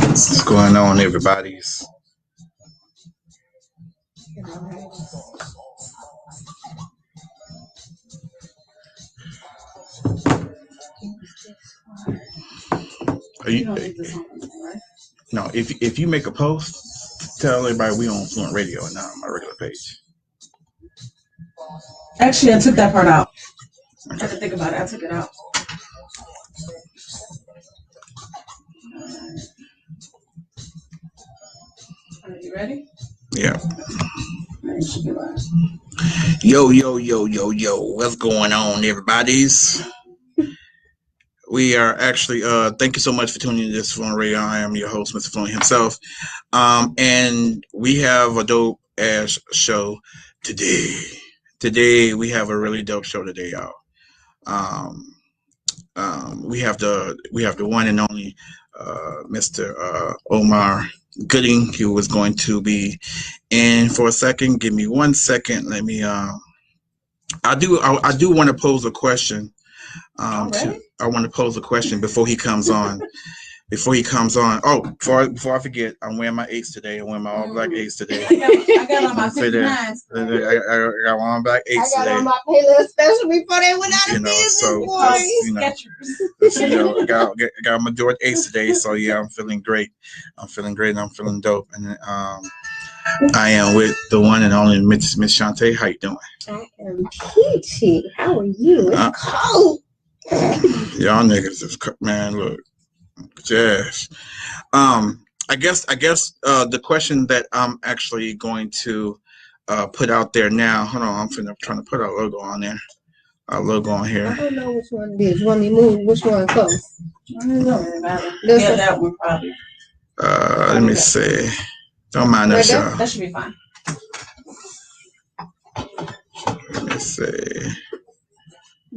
What's going on, everybody's? Are you? No, if you make a post, tell everybody we on Fluent Radio and not on my regular page. Actually, I took that part out. I had to think about it. I took it out. Are you ready? Yeah. Yo. What's going on, everybody's? We are actually, thank you so much for tuning in to this Fluent Radio. I am your host, Mr. Fluent himself. And we have a dope ass show today. Today, we have a really dope show today, y'all. We have the one and only Mr. Omar Gooding, who was going to be in for a second. Give me 1 second. Let me. I do want to pose a question. I want to pose a question before he comes on. Oh, before I forget, I'm wearing my eights today. I'm wearing my all black eights today. I got on my 59s. I got on black eights today. I got on my Payless special before they went out of business. Got my Jordan eights today. So yeah, I'm feeling great. I'm feeling dope. And I am with the one and only Miss Shantae. How you doing? I am peachy. How are you? It's cold. Y'all niggas is, man, look. Yes. I guess the question that I'm actually going to put out there now. Hold on, I'm trying to put our logo on there. Our logo on here. I don't know which one it is. You want me to move? Which one close? I don't know. Yeah, that one probably. Let me see. Don't mind us, y'all. That should be fine. Let me see.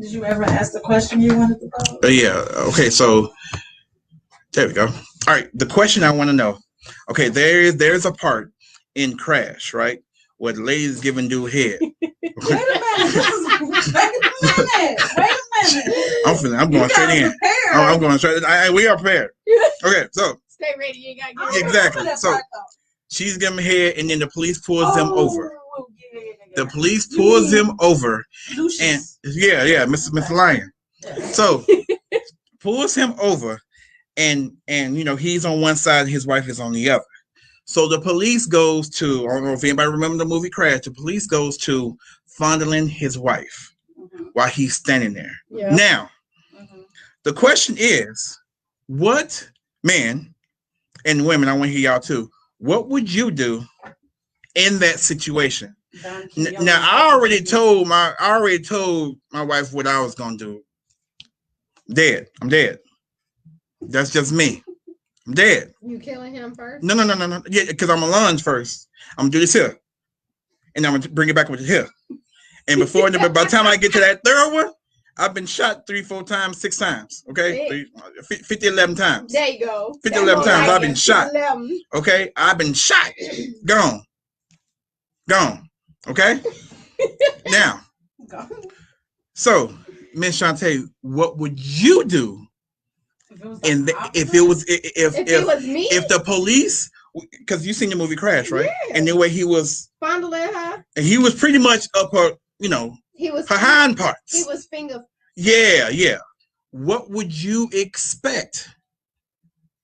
Did you ever ask the question you wanted to pose? Yeah. Okay. So there we go. All right. The question I want to know. Okay. There's a part in Crash, right, where the lady's giving dude head. Wait a minute. I'm going straight in. I'm going straight. We are prepared. Okay. So stay ready. You got to get exactly. So she's giving him head, and then the police pulls him over. The police pulls him over, and Mr. Lion. So pulls him over, and he's on one side, and his wife is on the other. So the police goes to, I don't know if anybody remember the movie Crash. The police goes to fondling his wife while he's standing there. Yeah. Now, the question is, what men and women, I want to hear y'all too. What would you do in that situation? Now I already told my wife what I was gonna do. Dead. I'm dead. That's just me. I'm dead. You killing him first? No. Yeah, because I'm gonna lunge first. I'm gonna do this here, and I'm gonna bring it back with the here. And by the time I get to that third one, I've been shot 3, 4 times, 6 times. Okay, 50, 11 times. There you go. 50, 11 times. I've been shot. 11. Okay, I've been shot. Gone. Okay. Now, so Miss Shantae, what would you do? If it was me? If the police, because you seen the movie Crash, right? Yeah. And the way he was fondling her, and he was pretty much up her, he was her hind parts. He was finger. Yeah. What would you expect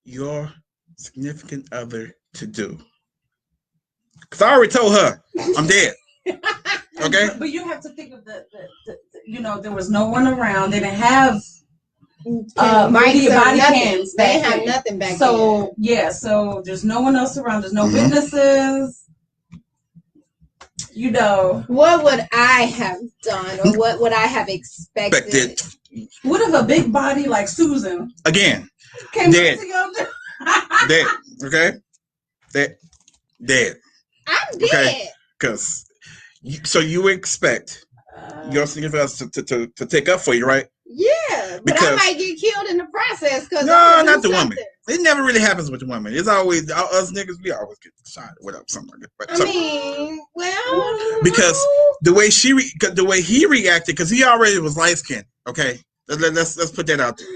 your significant other to do? Because I already told her I'm dead. Okay. But you have to think of the there was no one around. They didn't have body cams. They have nothing back so there. So there's no one else around. There's no witnesses. What would I have done, or what would I have expected? What if a big body like Susan again came dead? Dead. Okay. Dead. I'm dead. Okay. Because so you expect your significant other to take up for you, right? Yeah, but I might get killed in the process. No, not the woman. It never really happens with the woman. It's always us niggas. We always get shot or whatever, something like that. Well, because the way he reacted, because he already was light skinned. Okay, Let's put that out there.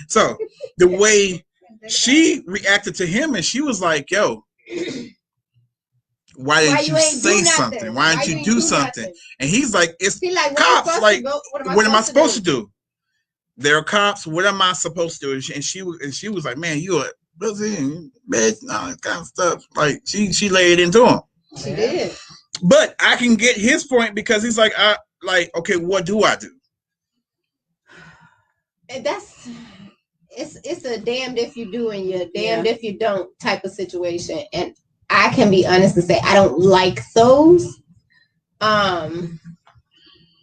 So the way she reacted to him, and she was like, "Yo, why didn't you say something? Why didn't you do something?" And he's like, "It's cops. Like, what am I supposed to do? They're cops. What am I supposed to do?" And she was like, "Man, you a bitch, all that kind of stuff." Like she laid into him. She did. But I can get his point because he's like, okay, what do I do? And it's a damned if you do and you're damned if you don't type of situation. And I can be honest and say I don't like those.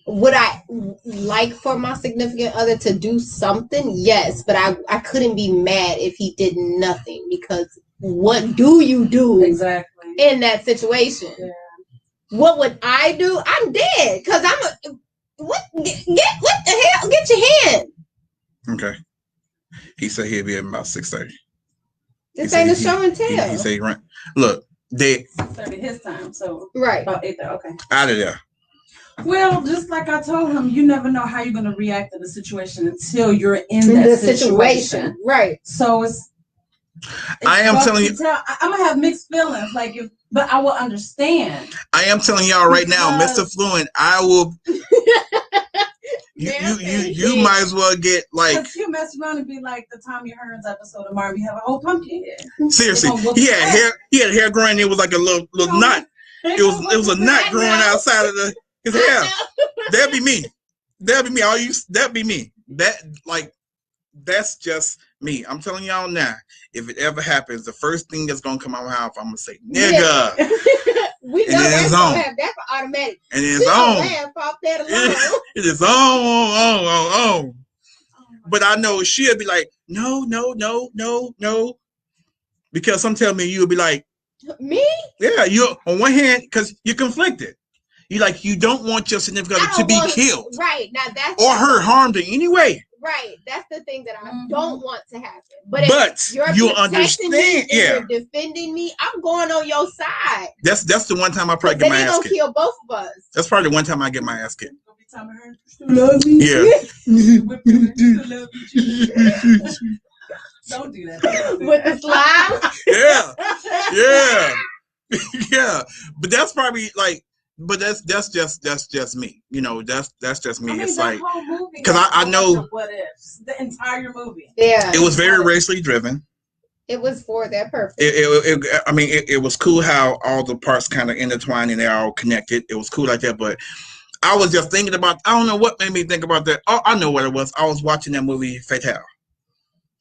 Would I like for my significant other to do something? Yes, but I couldn't be mad if he did nothing, because what do you do exactly in that situation? Yeah. What would I do? I'm dead, because what the hell? Get your hand. Okay. He said he'll be at about 6:30. This ain't a show and tell. He said he ran. Look, they 6:30 his time, so right about 8:30. Okay. Out of there. Well, just like I told him, you never know how you're going to react to the situation until you're in that situation. Right. So it's I am telling you, I'm gonna have mixed feelings. But I will understand. I am telling y'all right now, Mr. Fluent, I will. You might as well get like. You mess around and be like the Tommy Hearns episode of Marvin. You have a whole pumpkin head. Seriously, he had hair. He had hair growing. It was like a little knot. It was a knot growing outside of his hair. That'd be me. That'd be me. That'd be me. That's just me. I'm telling y'all now. If it ever happens, the first thing that's gonna come out of my mouth, I'm gonna say, "Nigga." We know that's gonna have that for automatic. And it's on. Laugh off that alone. It is on. But I know she'll be like, no. Because some tell me you'll be like, me? Yeah, you on one hand, because you're conflicted. You don't want your significant other to be killed. Right. Now that's or hurt, harmed in any way. Right. That's the thing that I don't want to happen. But you understand, you're defending me, I'm going on your side. That's the one time I probably get my ass kicked. They gonna kill both of us. That's probably the one time I get my ass kicked. Yeah. Don't do that. With the slime? Yeah. But that's probably like, but that's just me. That's just me. It's like, because I know what ifs, the entire movie. Yeah. It was very racially driven. It was for that purpose. It was cool how all the parts kind of intertwined and they're all connected. It was cool like that, but I was just thinking about, I don't know what made me think about that. Oh, I know what it was. I was watching that movie, Fatale.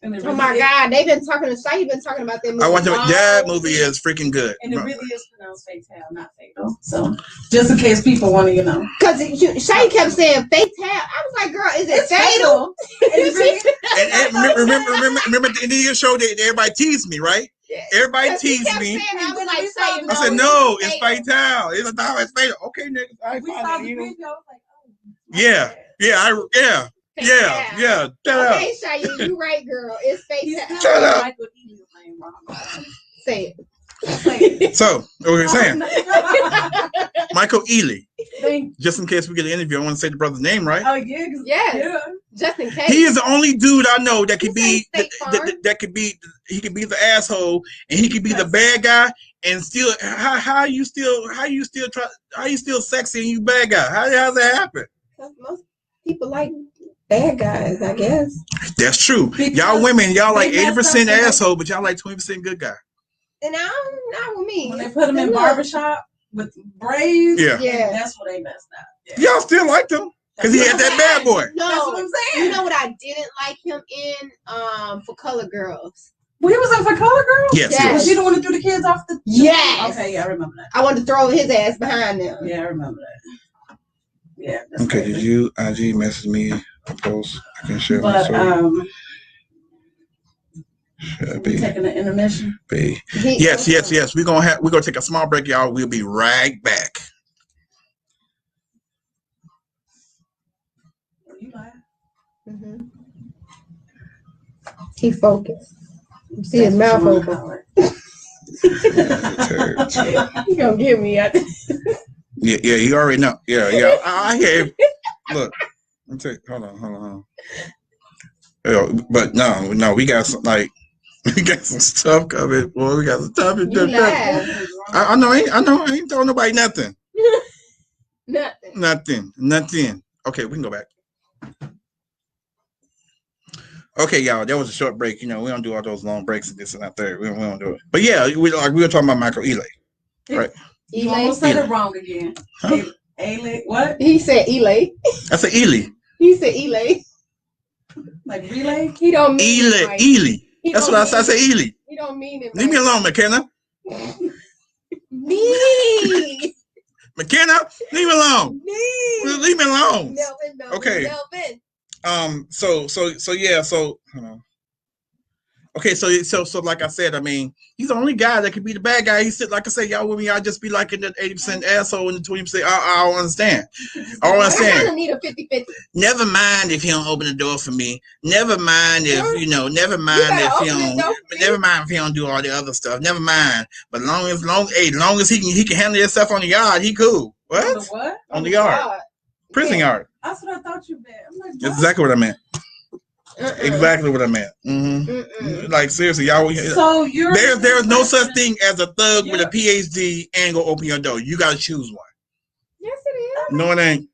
Oh my God, they've been talking to Shay. You've been talking about that movie. That movie is freaking good. And it really is pronounced Fatale, not Fatal. So just in case people want to, because Shay kept saying Fatale. I was like, girl, is it Fatal? And remember at the end of your show that everybody teased me, right? Yeah. Everybody teased me. I said, no, it's Fatale. It's Fatal. Okay, nigga. I saw the video. Yeah. Okay, Shia, you right, girl. It's Fatale. Shut up. Say it. So, what were you saying? Michael Ealy. Just in case we get an interview, I want to say the brother's name, right? Oh yeah. Yeah. Just in case. He is the only dude I know that could be that could be. He could be the asshole and he could be the bad guy and still. How you still sexy and you bad guy? How does that happen? Most people like bad guys, I guess. That's true. Y'all women, y'all like 80% asshole, but y'all like 20% good guy. And not with me. When they put him in barbershop with braids, that's what they messed up. Yeah. Y'all still liked him because he had that bad boy. No, that's what I'm saying. You know what I didn't like him in? For Color Girls. Well, he was in For Color Girls? Yes. Was he the one to do the kids off the... Yes. Okay, yeah, I remember that. I wanted to throw his ass behind them. Yeah, I remember that. Yeah. Okay, crazy. did you IG message me a post? I can share my story. We taking an intermission. Yes. We're gonna take a small break, y'all. We'll be right back. You lying? He focused. You see his mouth open. He gonna get me out. Yeah, you already know. Yeah. I hear. Look, let me tell you. Hold on. But no, we got some we got some stuff coming. Boy, we got some stuff. You laugh. I know, I ain't telling nobody nothing. Nothing. Nothing. Okay, we can go back. Okay, y'all, that was a short break. You know, we don't do all those long breaks and this and that there. We don't do it. But yeah, we were talking about Michael Ealy, right? You almost said it wrong again. Huh? Ealy, what? He said Ealy. I said Ealy. He said Ealy. Like relay? He don't mean Ealy. it. Like, Ealy. That's what I said. I said Ealy. He don't mean it. Leave me alone, McKenna. Me. McKenna, leave me alone. Me. Leave me alone. Melvin. Okay. Melvin. So yeah, so okay, so like I said, I mean, he's the only guy that could be the bad guy. He said, like I said, y'all with me, I'll just be like in the 80% asshole and the 20%. I don't understand. I don't I understand. kind of need a 50-50. Never mind if he don't open the door for me. Never mind if never mind if he don't do all the other stuff. Never mind. But long as he can handle himself on the yard, he cool. What? On the what? On the yard. Prison yard. That's what I thought you meant. I'm like, That's exactly what I meant. Exactly what I meant. Mm-hmm. Like seriously, y'all. So there's no such thing as a thug with a PhD and go open your door. You gotta choose one. Yes, it is. No, it ain't.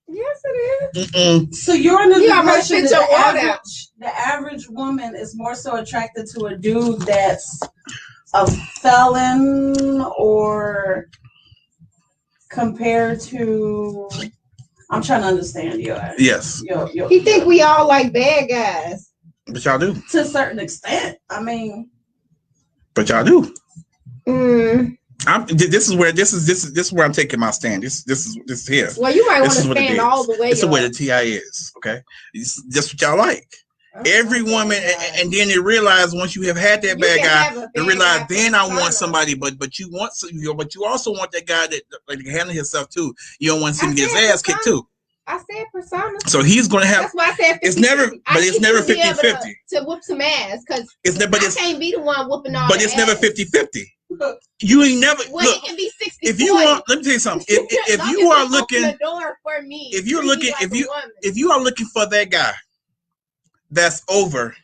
Yes, it is. Mm-mm. So you're under the impression that the average woman is more so attracted to a dude that's a felon, or compared to. I'm trying to understand you. Yes. He think we all like bad guys. But y'all do. To a certain extent. I mean. But y'all do. This is where I'm taking my stand. This is here. Well, you might want to stand all the way. This is where the TI is. Okay. That's what y'all like. Every woman, and then they realize once you have had that bad guy, they realize then I want somebody, but you also want that guy that can handle himself too. You don't want to see him get his ass kicked too. I said persona. So he's going to have. That's why I said 50, it's never 50-50. To whoop some ass, because I can't be the one whooping all. But it's never 50-50. You ain't never. Well, look, it can be 60. If you want, let me tell you something. If you are looking, the door for me. If you're looking, if you are looking for that guy that's over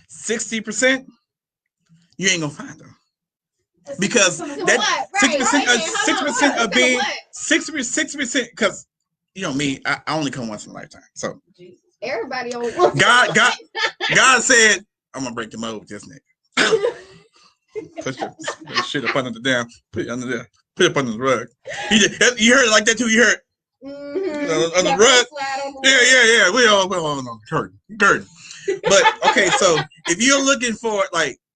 60%, you ain't gonna find him. Because that 6% of being 6%, because you know me, I only come once in a lifetime. So everybody only God said, I'm gonna break the mold with this nigga. Push the shit up under the damn, put it under there, put it up under the rug. You heard it like that too, you heard on the rug. Yeah. We all know. Curtain. But okay, so if you're looking for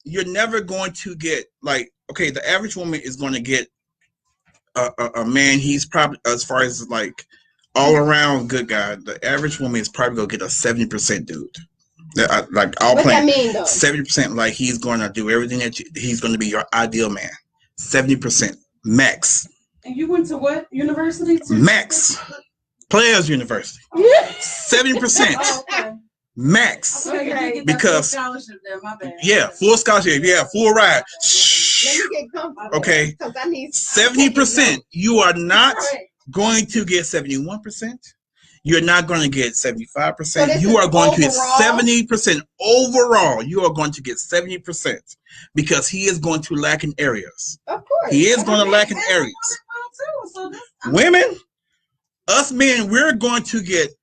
you're never going to get the average woman is going to get a man. He's probably, as far as all around good guy, the average woman is probably gonna get a 70% dude. All playing 70%. He's going to do everything he's going to be your ideal man. 70% max. And you went to what university? Max. Players University. 70%. Max. Okay. Because full scholarship there, my bad. Yeah, full scholarship. Yeah, full ride. Let me get comfortable. Okay. 70%. You are not going to get 71%. You're not going to get 75%. So you are going to get 70% overall. You are going to get 70% because he is going to lack in areas. Of course. He is going to lack in areas. Women, us men, we're going to get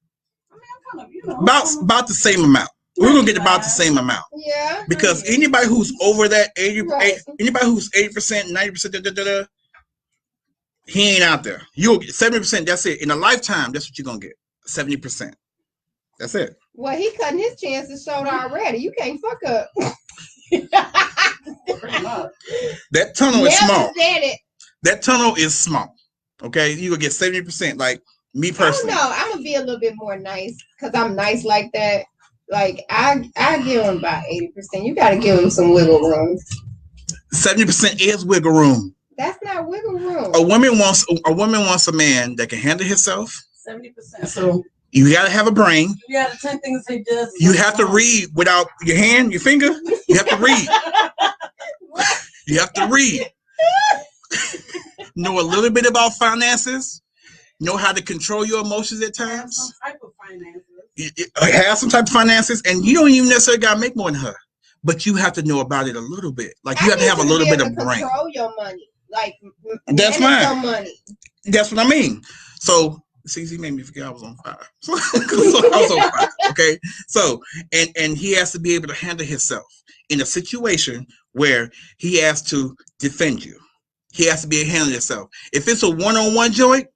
about the same amount. We're going to get about the same amount. Yeah. Because anybody who's over that 80%, anybody who's 80%, 90%, he ain't out there. You'll get 70%. That's it. In a lifetime, that's what you're going to get. 70%. That's it. Well, he cutting his chances short already. You can't fuck up. That tunnel is small. That tunnel is small. Okay, you gonna get 70%. Like me personally. No, I'm gonna be a little bit more nice because I'm nice like that. I give him about 80%. You gotta give him some wiggle room. 70% is wiggle room. That's not wiggle room. A woman wants a man that can handle himself. 70%. So you gotta have a brain. You got 10 things he does. You have to read without your hand, your finger. You have to read. You have to read. Know a little bit about finances. Know how to control your emotions at times. Some type of finances. have some type of finances, and you don't even necessarily gotta make more than her, but you have to know about it a little bit. Like you have to have a little bit of brain. Control your money, like that's manage fine. your money. That's what I mean. So CC made me forget I was on fire. So I was on fire. Okay. So and he has to be able to handle himself in a situation where he has to defend you. He has to be able to handle himself. If it's a one-on-one joint,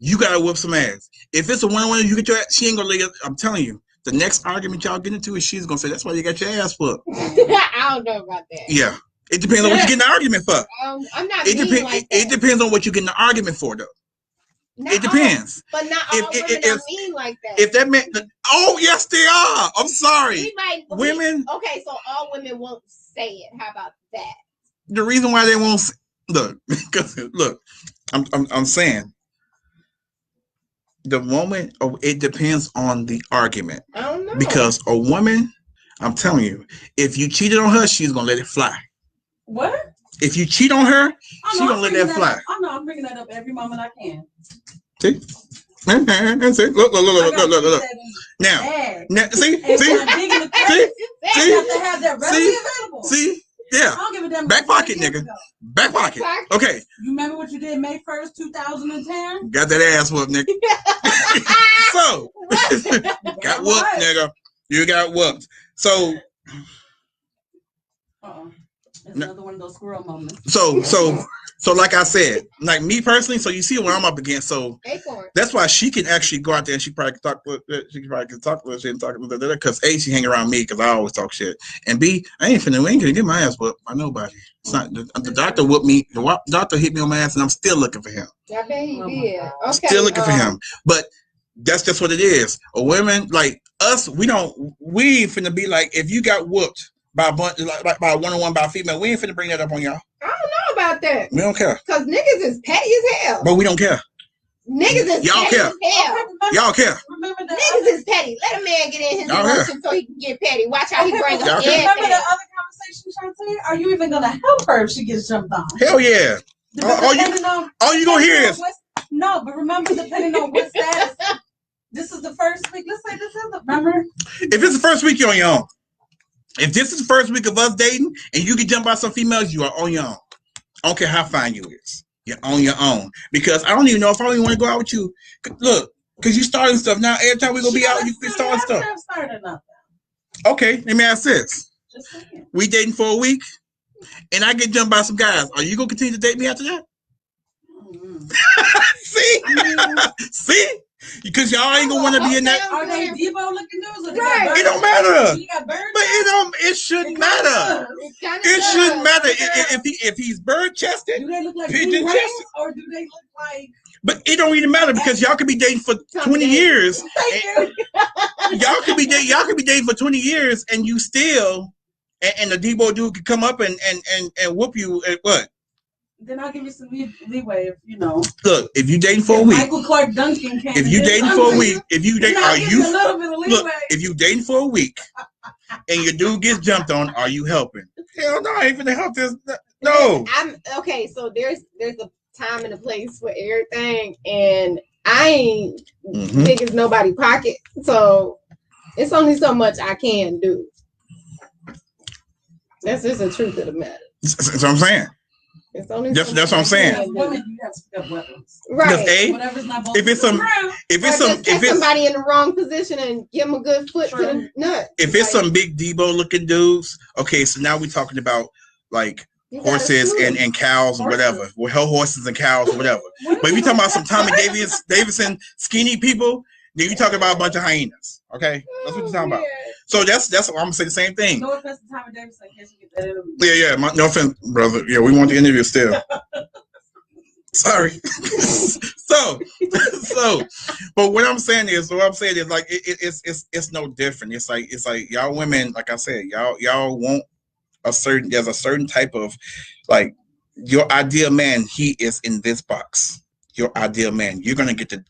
you gotta whip some ass. If it's a one-on-one, you get your ass, she ain't gonna lay it. I'm telling you, the next argument y'all get into is she's gonna say, that's why you got your ass whooped. I don't know about that. Yeah. It depends on what you get in the argument for. I'm not it mean like that. It depends on what you get in the argument for, though. Not it depends. All, but not all women are mean like that. If that meant, oh yes, they are. I'm sorry. Women. Okay, so all women won't say it. How about that? The reason why they won't look, because look, I'm saying. The moment, it depends on the argument. I don't know. Because a woman, I'm telling you, if you cheated on her, she's gonna let it fly. What? If you cheat on her, she's gonna let that fly. I know, I'm bringing that up every moment I can. See? That's it. Look. Now, see? Yeah. I don't give a damn. Back pocket, nigga. Back pocket. Okay. You remember what you did May 1st, 2010? Got that ass whooped, nigga. So, got whooped, nigga. You got whooped. So, it's another one of those squirrel moments. So like I said, like me personally, so you see what I'm up against. So that's why she can actually go out there and she probably can talk with shit and talk with because A, she hang around me because I always talk shit. And B, we ain't gonna get my ass whooped by nobody. It's not the doctor whooped me, the doctor hit me on my ass and I'm still looking for him. I bet he did. Okay. Still looking for him. But that's just what it is. A women like us, we ain't finna be like if you got whooped by a bunch like by a one-on-one by a female, we ain't finna bring that up on y'all. I don't know about that. We don't care. Cause niggas is petty as hell. But we don't care. Niggas is y'all petty care. as hell. Y'all care. Remember that niggas is petty. Let a man get in his emotions so he can get petty. Watch how he bring up everything. Remember the other conversation, Shantae? Are you even gonna help her if she gets jumped on? Hell yeah. All you gonna hear is no, but remember depending on what status. This is the first week. Let's say this is the remember. If it's the first week, you're on your own. If this is the first week of us dating and you get jumped by some females, you are on your own. I don't care how fine you is. You're on your own. Because I don't even know if I even want to go out with you. Look, because you starting stuff. Now, every time we going to be out, you be starting stuff. Okay, let me ask this. We dating for a week, and I get jumped by some guys. Are you going to continue to date me after that? Mm-hmm. See? See? Because y'all ain't gonna want to be in that. Are they Debo looking news? Right. It don't matter. But it shouldn't matter. It shouldn't matter if he's bird chested. Do they look like pigeon chested, or do they look like? But it don't even matter because y'all could be dating for 20 years. Y'all could be dating for 20 years, and you still, and the Debo dude could come up and whoop you at what? Then I'll give you some leeway if you know. Look, if you dating for a week, Michael Clark Duncan came. If you dating for a week, if you date, are you? A little bit of leeway. Look, if you dating for a week, and your dude gets jumped on, are you helping? Hell no, I ain't gonna help this. No. I'm okay. So there's a time and a place for everything, and I ain't big as nobody pocket, so it's only so much I can do. That's just the truth of the matter. That's what I'm saying. It's only that's what I'm saying. Women, you have to pick up weapons. Right. If it's somebody in the wrong position and give them a good foot to the nut. If it's some big Debo looking dudes, okay, so now we're talking about like horses and cows and whatever. Well, hell, horses and cows or whatever. But if you're talking about some Tommy Davidson skinny people, then you're talking about a bunch of hyenas. Okay? That's what you're talking about. So that's what I'm gonna say the same thing. No offense to Tommy Davidson, in case you get that interview. Yeah, no offense, brother. Yeah, we want the interview still. Sorry. so, but what I'm saying is like it's no different. It's like y'all women, like I said, y'all want there's a certain type of like your ideal man. He is in this box. Your ideal man. You can get the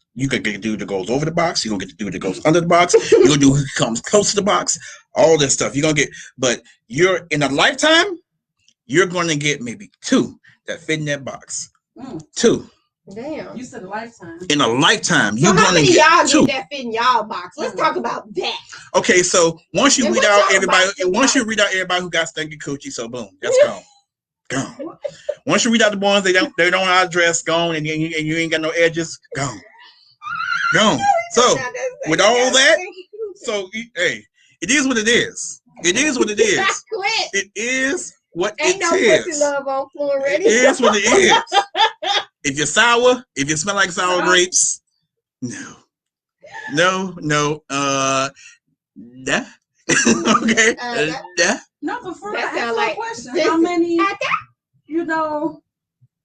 dude that goes over the box. You're gonna get the dude that goes under the box. You're gonna do who comes close to the box. All this stuff. You're gonna get, but you're in a lifetime, you're gonna get maybe two that fit in that box. 2. Damn. You said a lifetime. In a lifetime, So you're how gonna many get y'all 2. get that fit in y'all box? Let's talk about that. Okay, so once you And read what out y'all everybody, box look once you like? read out everybody who got stinky coochie, so boom, that's gone. Once you read out the ones they don't address, gone, and you ain't got no edges, gone. So with all that, so hey, it is what it is. It is what it is. It is what Ain't it no is. pussy love on Fluent It Radio. is what it is. If you're sour, if you smell like sour grapes, no. Nah. Okay. Nah. No, but for real, That I sound asked like a question. How many,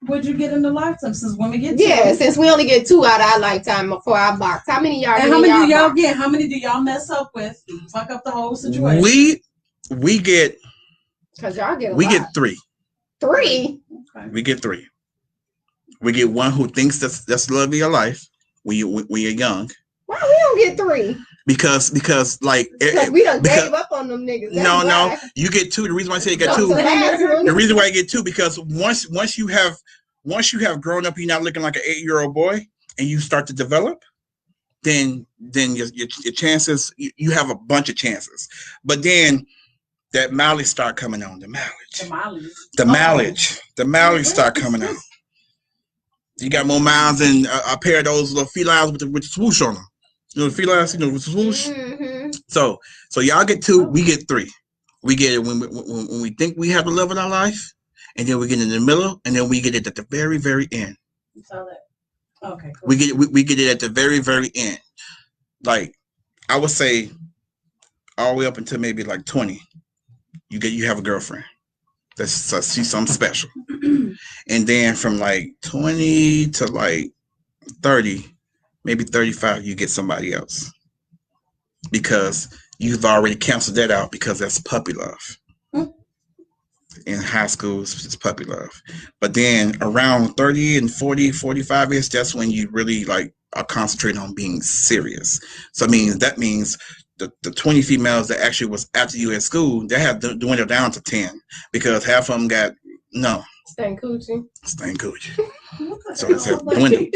would you get in the lifetime since women get 2? Yeah, since we only get 2 out of our lifetime for our box. How many y'all And get how in many do y'all y'all box? get? How many do y'all mess up with? Fuck up the whole situation. We get. Because y'all get a we lot. get 3. 3? Okay. We get 3. We get one who thinks that's the love of your life when you're young. Why we don't get 3? Because like we done gave up on them niggas. That's no, you get 2. The reason why I say you get 2. The reason why you get 2 because once you have grown up, you're not looking like an 8-year-old boy, and you start to develop, then your chances, you have a bunch of chances. But then that mileage start coming on. The mileage start coming on. You got more miles than a pair of those little felines with the swoosh on them. You know the felines, with the swoosh. Mm-hmm. So y'all get 2, we get 3. We get it when we think we have the love in our life, and then we get in the middle, and then we get it at the very, very end. You saw that? Okay, cool. We get it at the very, very end. Like I would say, all the way up until maybe like 20, you have a girlfriend. She's something special. And then from like 20 to like 30, maybe 35, you get somebody else. Because you've already canceled that out because that's puppy love. In high school, it's puppy love. But then around 30 and 40, 45 years, that's when you really like are concentrating on being serious. So that means the 20 females that actually was after you at school, they have dwindled down to 10 because half of them got Stank coochie. So it's dwindled.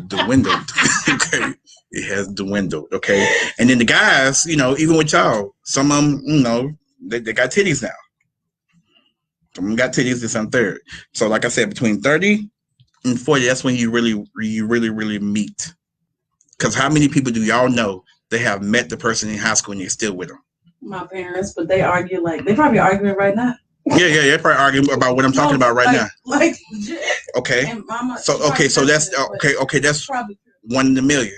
Dwindled. Okay. It has dwindled. Okay. And then the guys, even with y'all, some of them, they got titties now. Some of them got titties this and third. So like I said, between 30 and 40, that's when you really meet. Because how many people do y'all know they have met the person in high school and you're still with them? My parents, but they argue they probably arguing right now. Yeah, they're probably arguing about what I'm talking about right now. Like, okay. And mama, so that's okay. That's 1 in a million.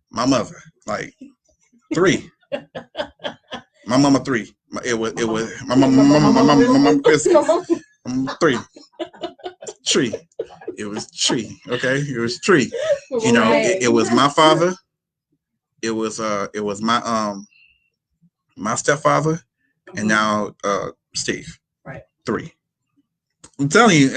My mother, like 3. My mama 3. It was my mama 3. Tree. It was Tree. Okay, it was Tree. It was my father. It was my stepfather, and now Steve. Right. 3. I'm telling you,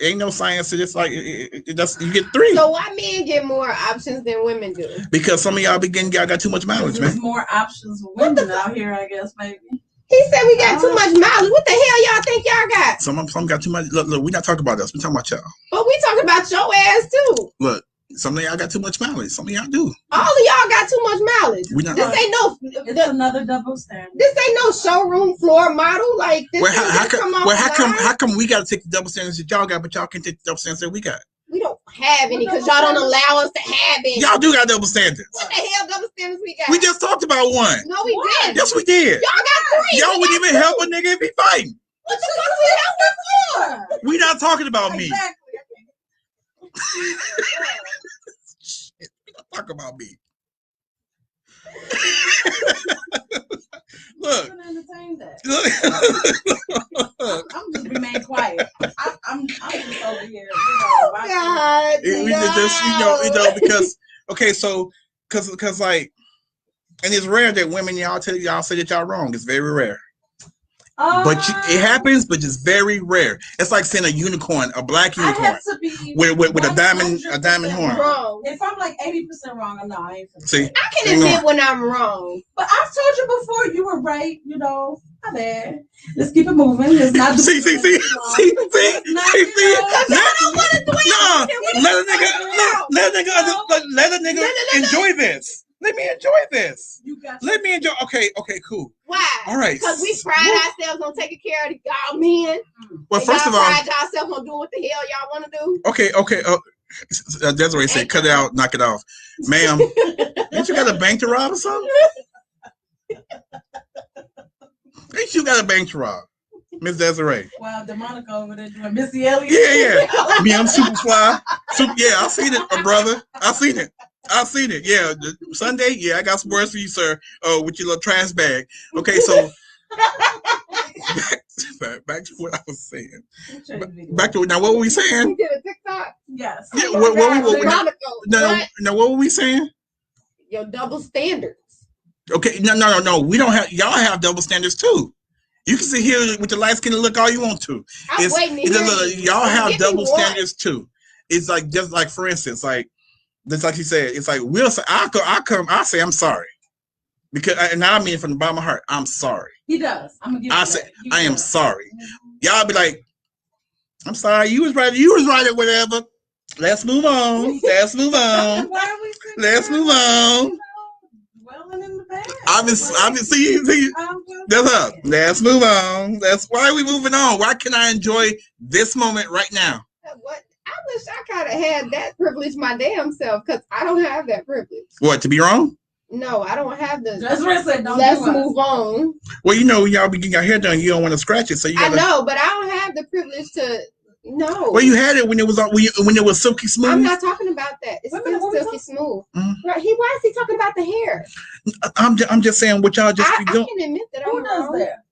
ain't no science to this. Like, you get 3. So why men get more options than women do? Because some of y'all got too much mileage, man. There's more options for women out here, I guess, maybe. He said we got too much mileage. What the hell y'all think y'all got? Some got too much. Look, we're not talking about us. We're talking about y'all. But we talking about your ass too. Look, some of y'all got too much mileage. Some of y'all do. All of y'all got too much mileage. This ain't no. It's another double standard. This ain't no showroom floor model. Like this. How come we got to take the double standards that y'all got, but y'all can't take the double standards that we got? We don't have any because y'all don't allow us to have any. Y'all do got double standards. What the hell double standards we got? We just talked about one. No, we didn't. Yes, we did. Y'all got 3. Y'all wouldn't even help a nigga if he fighting. What the fuck we help for? We not talking about me. Shit, we not talking about me. Look. I'm just remain quiet. I'm just over here. God, we just because okay, so because like, and it's rare that women y'all say that y'all wrong. It's very rare. But it happens, but it's very rare. It's like saying a unicorn, a black unicorn, I have to be with a diamond horn. Wrong. If I'm like 80% wrong, I ain't. See, I can admit when I'm wrong. But I've told you before, you were right. My bad. Let's keep it moving. Let's not do See. Let a nigga enjoy this. Let me enjoy this. Let me enjoy. Okay, cool. Why? All right. Because we pride ourselves on taking care of y'all men. Well, first of all, pride ourselves on doing what the hell y'all want to do. Okay. Desiree said, cut it out, knock it off. Ma'am, ain't you got a bank to rob or something? Ain't you got a bank to rob? Miss Desiree. Wow, DeMonica over there doing Missy Elliott. Yeah. Me, I'm Superfly. Yeah, I seen it, brother. I seen it. Yeah, Sunday. Yeah, I got some words for you, sir. With your little trash bag. Okay, so back to what I was saying. Back to now, what were we saying? We did a TikTok. Yes. Yeah. What were we saying? Your double standards. Okay, no. We don't have. Y'all have double standards too. You can sit here with your light skin and look all you want to. Y'all have double standards too. It's like just like for instance, just like you said, it's like we'll say I say I'm sorry. Because and I mean from the bottom of my heart, I'm sorry. He does. I'm gonna give I say I am sorry. Y'all be like, I'm sorry, you was right or whatever. Let's move on. Why are we Let's move on. Dwelling in the past. I've been see. That's up. Let's move on. Why are we moving on? Why can I enjoy this moment right now? What? I wish I kind of had that privilege my damn self, because I don't have that privilege. What, to be wrong? No, I don't have the. That's what I said. Let's move on. Well, y'all be getting your hair done. You don't want to scratch it, so you. I know, but I don't have the privilege to. No. Well, you had it when it was silky smooth. I'm not talking about that. It's still silky smooth. Mm-hmm. Right? Why is he talking about the hair? I'm just saying what y'all just be doing. I can admit that. Who does that?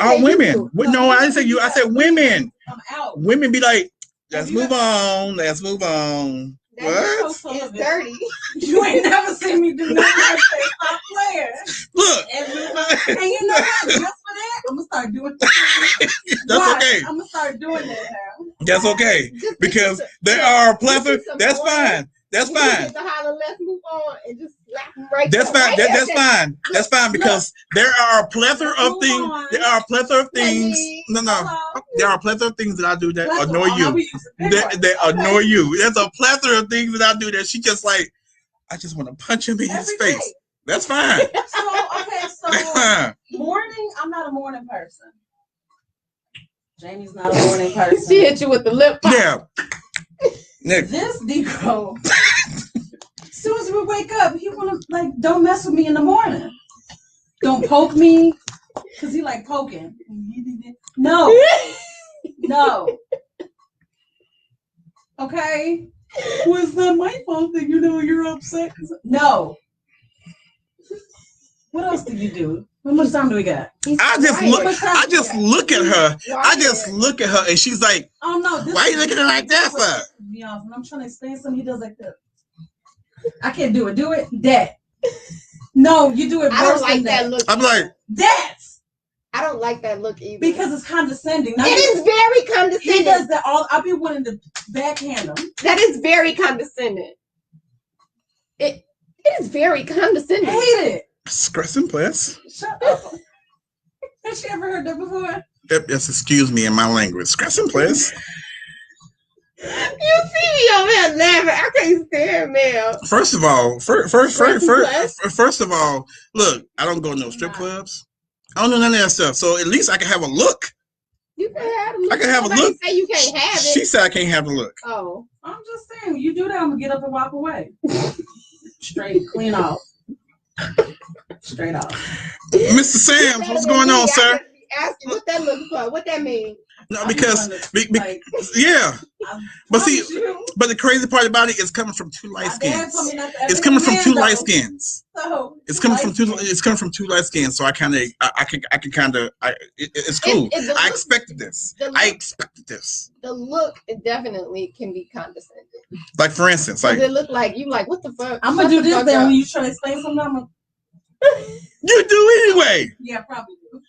All women. No, I didn't say you. I said women. I'm out. Women be like, let's move on. Let's move on. What? So it's dirty. You ain't never seen me do nothing like that. Stop playing. Look. And you know what? Just for that, I'm gonna start doing that. That's okay. I'm gonna start doing that now. That's okay. Because there are a plethora. That's fine. That's fine. Get to holler, let's move on and just slap them right. That's fine. That's fine. That's fine because there are a plethora of things. There are a plethora of things. No. There are a plethora of things that I do that annoy you. That annoy you. There's a plethora of things that I do that she just like. I just want to punch him in his face. That's fine. So morning. I'm not a morning person. Jamie's not a morning person. She hit you with the lip pop. Yeah. Nick. This Negro, as soon as we wake up, he wanna don't mess with me in the morning. Don't poke me, cause he like poking. No. Okay. Well, it's not my fault that you're upset. No. What else do you do? How much time do we got? I just look at her. I just look at her, and she's like, "Oh no, why are you looking at her like that for?" When I'm trying to explain something, he does like that. I can't do it. Do it. That. No, you do it. I don't like that look. I'm like that. I don't like that look either because it's condescending. It is very condescending. He does that all. I'll be wanting to backhand him. That is very condescending. It is very condescending. I hate it. Scratching place. Shut up. Has she ever heard that before? Yes, excuse me in my language. Scratching place. You see me over here laughing. I can't stand, man. First of all, look, I don't go to no strip clubs. I don't know none of that stuff. So at least I can have a look. You can have a look. I can have a look. Say you can't have it. She said I can't have a look. Oh. I'm just saying, you do that, I'm gonna get up and walk away. Straight, clean off. Straight off. Mr. Sam, what's going on, sir? Ask you what that looks like. What that mean? No, because yeah. But see, but the crazy part about it is coming from two light skins. It's coming from two light skins. It's coming from two light skins. So I can kind of it's cool. I expected this. The look definitely can be condescending. Like for instance, like it look like you like what the fuck? I'm gonna do this then when you try to explain something. You do anyway. Yeah, probably do.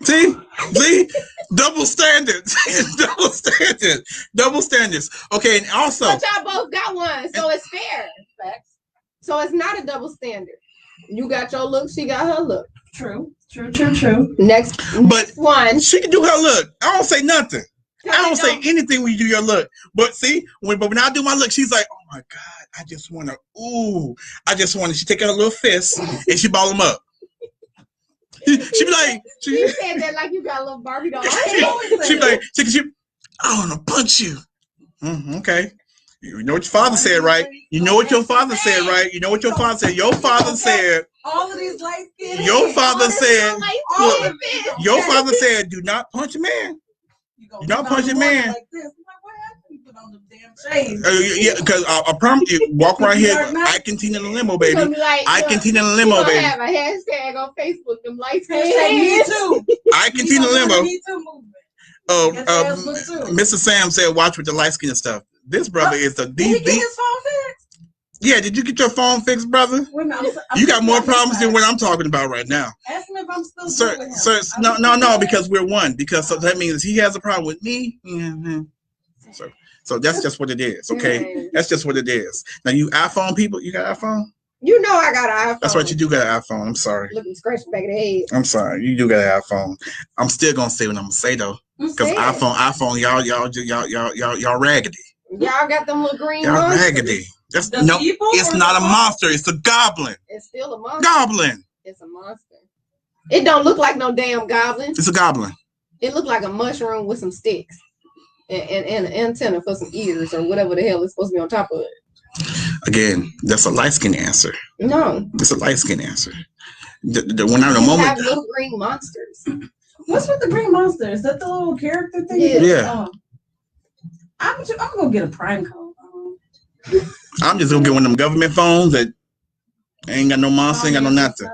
See, double standards, double standards. Okay, and also, but y'all both got one, so it's fair. Facts. So it's not a double standard. You got your look, she got her look. True. Next one. She can do her look. I don't say nothing. I don't say anything when you do your look. But see, when I do my look, she's like, oh my God, I just want to, she take her little fist and she ball them up. She be like, she said that like you got a little Barbie doll. She be like, I want to punch you. Okay. You know what your father said, right? You know what your father said, right? You know what your father said. Your father said, all of these light skin. Your father said, do not punch a man. Do not punch a man. Like this. What happened? You put on the damn shades. Yeah, because I promise you, walk right here. I continue in the limo, baby. I continue in the limo, baby. Have a hashtag on Facebook. Them lights. Me too. I continue in the limo. Me too movement. Mr. Sam said, watch with the light skin and stuff. This brother is the Did he get his phone fixed? Yeah, did you get your phone fixed, brother? You got more problems than what I'm talking about right now. Ask him if I'm still good with him. Sir, no, because we're one. Because so that means he has a problem with me. Mm-hmm. So that's just what it is, okay? That's just what it is. Now, you iPhone people, you got iPhone? You know I got an iPhone. That's right, you do got an iPhone. I'm sorry. Looking scratched back of the head. I'm sorry, you do got an iPhone. I'm still gonna say what I'm gonna say though, because iPhone, y'all raggedy. Y'all got them little green. Y'all monsters. Raggedy. That's no. It's not a monster. It's a goblin. It's still a monster. Goblin. It's a monster. It don't look like no damn goblin. It's a goblin. It looked like a mushroom with some sticks and an antenna for some ears or whatever the hell is supposed to be on top of it. Again, that's a light skin answer. No, it's a light skin answer. Have little green monsters. What's with the green monster? Is that the little character thing? Yeah. I'm gonna get a Prime code. I'm just gonna get one of them government phones that ain't got no monster, ain't got no nothing.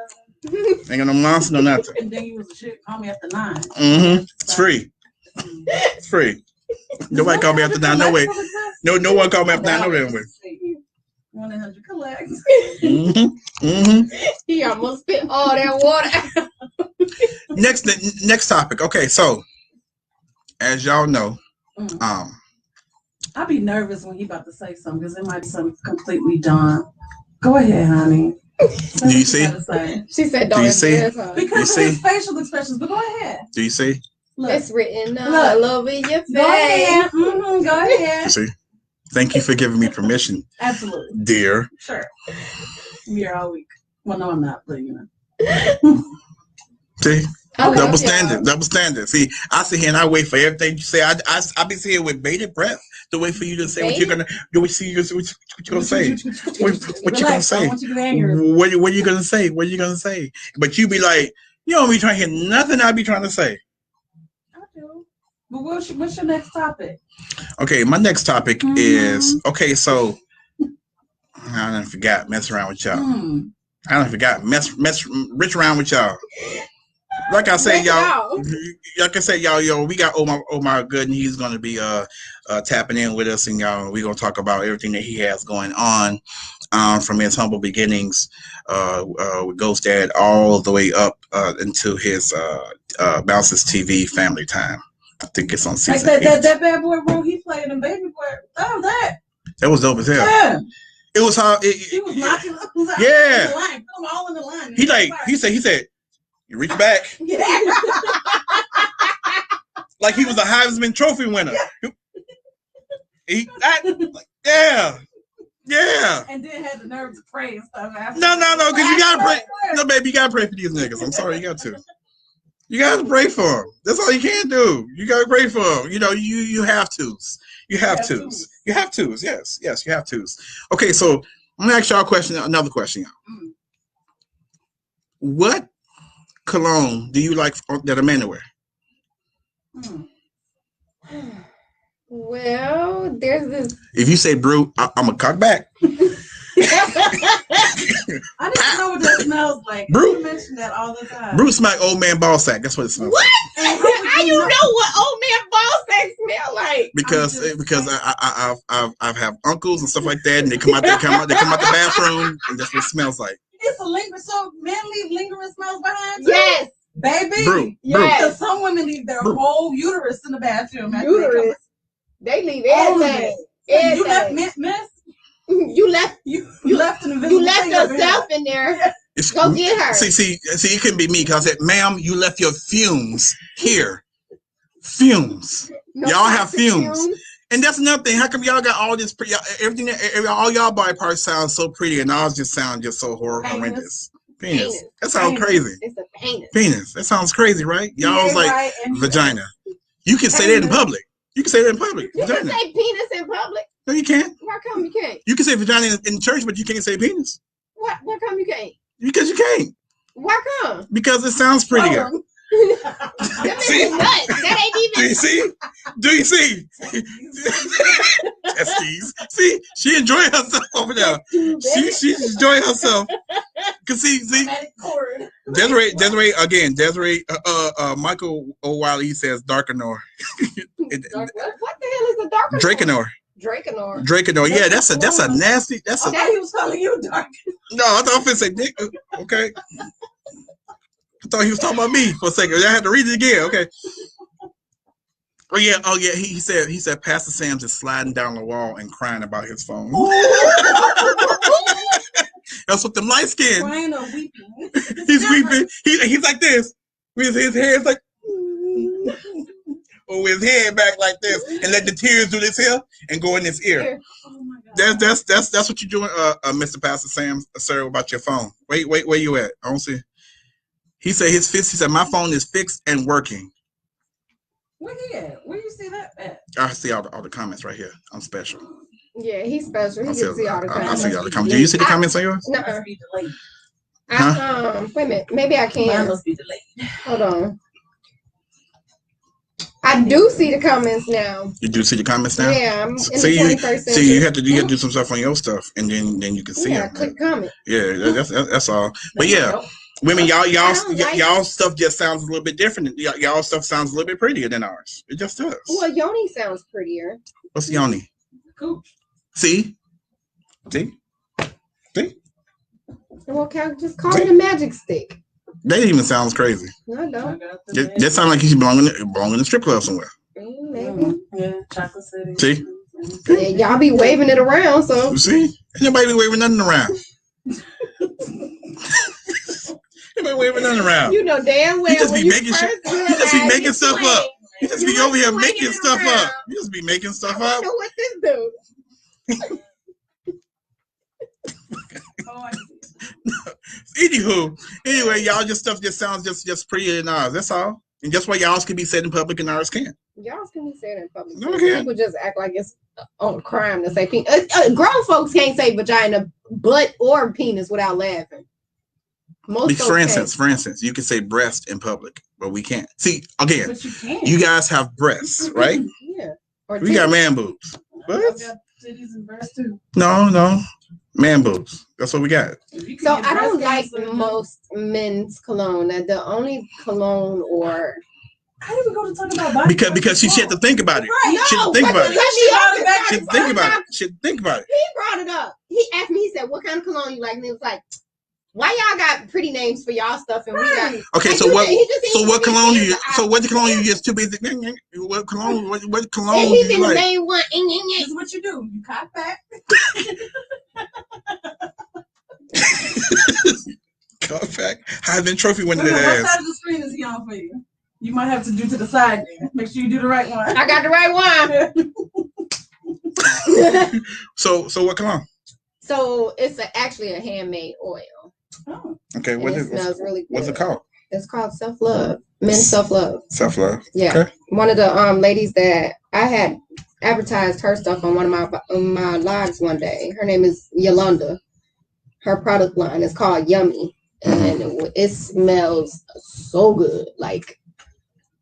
Ain't got no monster, no nothing. And then you was a shit. Call me after 9. Mm-hmm. It's free. It's free. Nobody call me after 9. No way. No one call me after 9. No damn way. 100 collect. Mm-hmm. Mm-hmm. He almost spit all that water. Next topic. Okay, so as y'all know, I'll be nervous when he about to say something because it might be something completely dumb. Go ahead, honey. Do you see? She said, "Don't embarrass her." Because of his facial expressions. But go ahead. Do you see? Look, it's written all over your face. Go ahead. Mm-hmm, go ahead. You see? Thank you for giving me permission. Absolutely. Dear. Sure. I'm here all week. Well, no, I'm not, but you know. See? Double standard. See, I sit here and I wait for everything you say. I be sitting with bated breath to wait for you to say what you're gonna do. What you gonna say? What you gonna say? What you gonna say? What you gonna say? But you be like, you don't be trying to hear nothing I be trying to say. I do. But what's your next topic? Okay, my next topic is so I done forgot mess around with y'all. I done forgot mess rich around with y'all. Like I said, y'all, we got Omar Gooding. He's going to be tapping in with us, and y'all, we're going to talk about everything that he has going on from his humble beginnings with Ghost Dad all the way up into his Bounces TV Family Time. I think it's on season 8. That bad boy role he played in Baby Boy. That was dope as hell. Yeah. It was how he was knocking. Yeah. In the line. Put them all in the line. He said. You reach back. Yeah. Like he was a Heisman Trophy winner. Yeah. And then had the nerve to pray and stuff after. No, because you gotta pray. No, baby, you gotta pray for these niggas. I'm sorry, you got to. You gotta pray for them. That's all you can do. You gotta pray for them. You know, you have tos. You have tos. You have tos. Yes, you have tos. Okay, so I'm gonna ask y'all another question. What cologne do you like that a man wear? Well, there's this. If you say brew, I'm gonna cock back. I didn't know what that smells like. Brew. You mention that all the time. Brew smell like old man ball sack. That's what it smells like. How you know what old man ball sack smell like? Because I've have uncles and stuff like that, and they come out the bathroom, and that's what it smells like. It's a lingering, so men leave lingering smells behind. Yes, baby. Brew. Yes. Because some women leave their whole uterus in the bathroom. Uterus. They leave everything. You left miss? You left yourself in there. Go get her. See, it couldn't be me because I said, ma'am, you left your fumes here. Fumes. No y'all have fumes. And that's another thing. How come y'all got all this pretty, everything, all y'all body parts sound so pretty and ours just sound just so horrendous? Penis. That sounds crazy. It's a penis. Penis. That sounds crazy, right? Y'all was like vagina. You can say that in public. You can say that in public. You vagina. can say penis in public. No, you can't. Why come you can't? You can say vagina in church, but you can't say penis. Why come you can't? Because you can't. Why come? Because it sounds prettier. See? That ain't even. Do you see? Testes. See, she enjoying herself over there. She's enjoying herself. Cause see. Desiree, Michael O'Wiley says Darkanor. What the hell is a Darkanor? Drakenor. Yeah, that's a nasty. I thought he was calling you dark. No, I thought I said Dick. Okay. I thought he was talking about me for a second. I had to read it again. Okay. Oh yeah. He said Pastor Sam's is sliding down the wall and crying about his phone. That's what them light skin. Crying or weeping. He's weeping. He's like this with his hands like. Or with his head back like this, and let the tears do this here and go in his ear. Oh my God. That's what you're doing, Mr. Pastor Sam, sir, about your phone. Wait, where you at? I don't see. He said his fist. He said my phone is fixed and working. Where he at? Where you see that at? I see all the comments right here. I'm special. Yeah, he's special. He can see all the I comments. see all the comments. Do you see the comments on yours? No. Must be delayed. Wait a minute. Maybe I can. Mine must be delayed. Hold on. I do see the comments now. You do see the comments now? Yeah, I'm in the 21st century. See, you have to do some stuff on your stuff, and then you can see it. Click comment. Yeah, that's all. But yeah, women, y'all stuff just sounds a little bit different. Y'all stuff sounds a little bit prettier than ours. It just does. Well, yoni sounds prettier. What's yoni? Cool. See? Well, just call it a magic stick. That even sounds crazy. No, don't. That sounds like you should belong in the strip club somewhere. Maybe. Yeah, Chocolate City. See? Yeah, y'all be waving it around, so. See? Ain't nobody be waving nothing around. Nobody waving nothing around. You know damn well. You just be making shit. You just be making stuff up. You just be over here making stuff up. You just be making stuff up. I don't know what this do. Anyway, y'all just stuff just sounds just prettier than ours. That's all. And just why y'all's can be said in public and ours can't. Y'all can be said in public. No, okay. People just act like it's a crime to say penis. Grown folks can't say vagina, butt, or penis without laughing. For instance, you can say breast in public, but we can't. See, again, you guys have breasts, right? Yeah. We got man boobs. What? I've got titties and breasts too. No. Man boobs. That's what we got. So I don't like most men's cologne. The only cologne or how did we go to talk about body? Because she had to think about it. Right. She had to think about it. She had to think about it. He brought it up. He asked me. He said, "What kind of cologne you like?" And it was like, "Why y'all got pretty names for y'all stuff and we got?" Okay, so what cologne you? So what cologne you use? Too busy. What cologne? What cologne? And he's in the main one. This is what you do. You cock back. Cock back. Heisman Trophy winner. What side of the screen is he on for you? You might have to do to the side. Make sure you do the right one. I got the right one. So what cologne? So it's actually a handmade oil. Oh. Okay, it smells really good. What's it called? It's called Self-Love. Men's Self-Love. Self-Love. Yeah. Okay. One of the ladies that I had advertised her stuff on one of my lives one day. Her name is Yolanda. Her product line is called Yummy, and it smells so good. Like,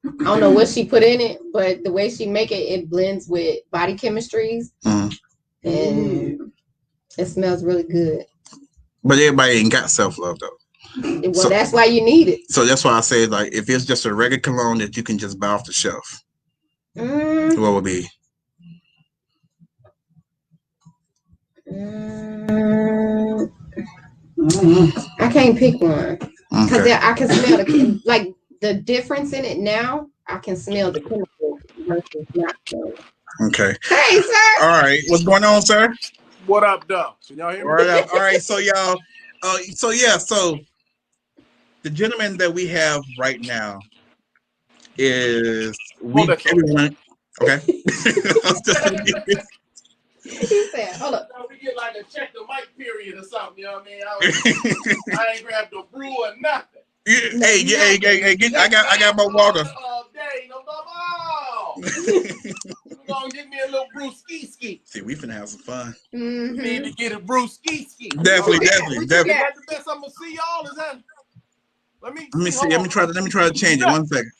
I don't know what she put in it, but the way she make it, it blends with body chemistries, and it smells really good. But everybody ain't got self-love though. Well, that's why you need it. So that's why I say, like, if it's just a regular cologne that you can just buy off the shelf, what would be? I can't pick one because I can smell the difference in it now. I can smell the chemical versus not. Okay. Hey, sir. All right. What's going on, sir? What up, though? Can y'all hear me? Right up. All right, so y'all, so the gentleman that we have right now is everyone. Okay. He said, hold up. We get like a check the mic period or something, you know what I mean? I ain't grabbed a brew or nothing. Hey, I got my water. We're gonna get me a little brew ski. See, we finna have some fun. Mm-hmm. Need to get a brew ski. Definitely. Is that the best I'm gonna see y'all? Is that? Let me see. Let me try to change it. 1 second.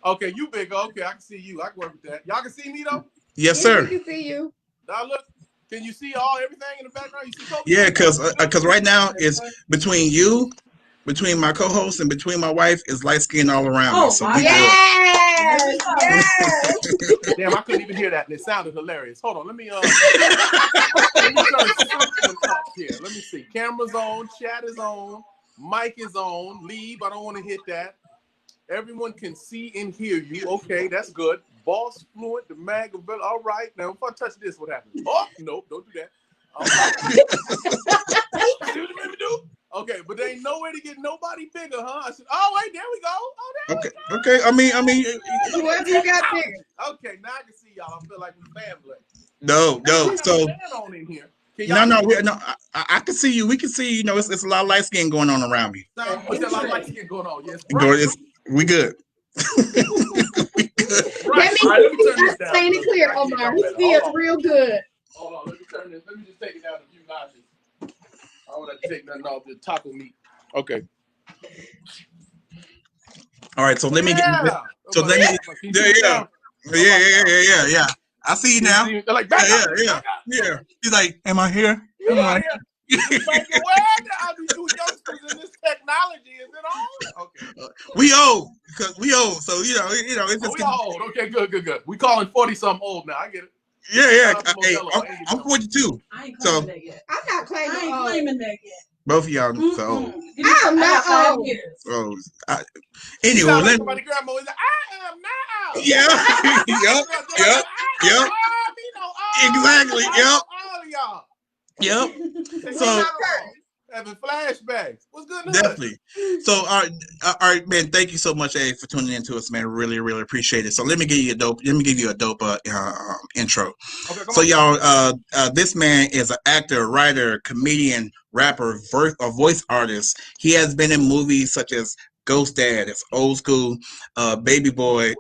Okay, you bigger. Okay, I can see you. I can work with that. Y'all can see me though? Yes, sir. We can see you. Now look, can you see everything in the background? You see Kobe? Yeah, because right now it's between you, between my co-host, and between my wife is light skin all around me. So we yes. Damn, I couldn't even hear that, and it sounded hilarious. Hold on, let me turn something up here. Let me see. Camera's on, chat is on, mic is on. Leave. I don't want to hit that. Everyone can see and hear you. Okay, that's good. Boss Fluent, the mag. All right. Now, if I touch this, what happens? Oh, nope, don't do that. See what you made me do? Okay, but there ain't no way to get nobody bigger, huh? I said, oh, wait, there we go. Oh, there we go. Okay. I mean, whoever you got bigger. Okay, now I can see y'all. I feel like we're family. No. So on in here. No. I can see you. We can see. You know, it's a lot of light skin going on around me. What's that lot of light skin going on? Yes, we good. We good. Right. All right, let me turn this down. Plain and clear, Omar. He see us real good. Hold on, let me turn this. Let me just take it down a few notches. I don't want to take nothing off the taco meat. Okay. All right, so let me yeah. I see you now. Like, yeah. He's like, am I here? Am I here? Like, where do you youngsters in this technology? Is it on? Okay. We old. So you know, it's just we old. Okay, good. We calling 40-something old now. I get it. Yeah. Hey, I'm 42. I ain't claiming that yet. I'm not claiming. I ain't claiming that yet. Both of y'all so old. I'm not old. So anyway, like somebody grandma is like, I am not old. Yeah. Yep. Exactly. Yep. All of y'all. Yep. So having flashbacks. What's good? Definitely. So, all right, man. Thank you so much, for tuning in to us, man. Really, really appreciate it. So, let me give you a dope intro. Okay, so, y'all, this man is an actor, writer, comedian, rapper, voice artist. He has been in movies such as Ghost Dad, it's Old School, Baby Boy.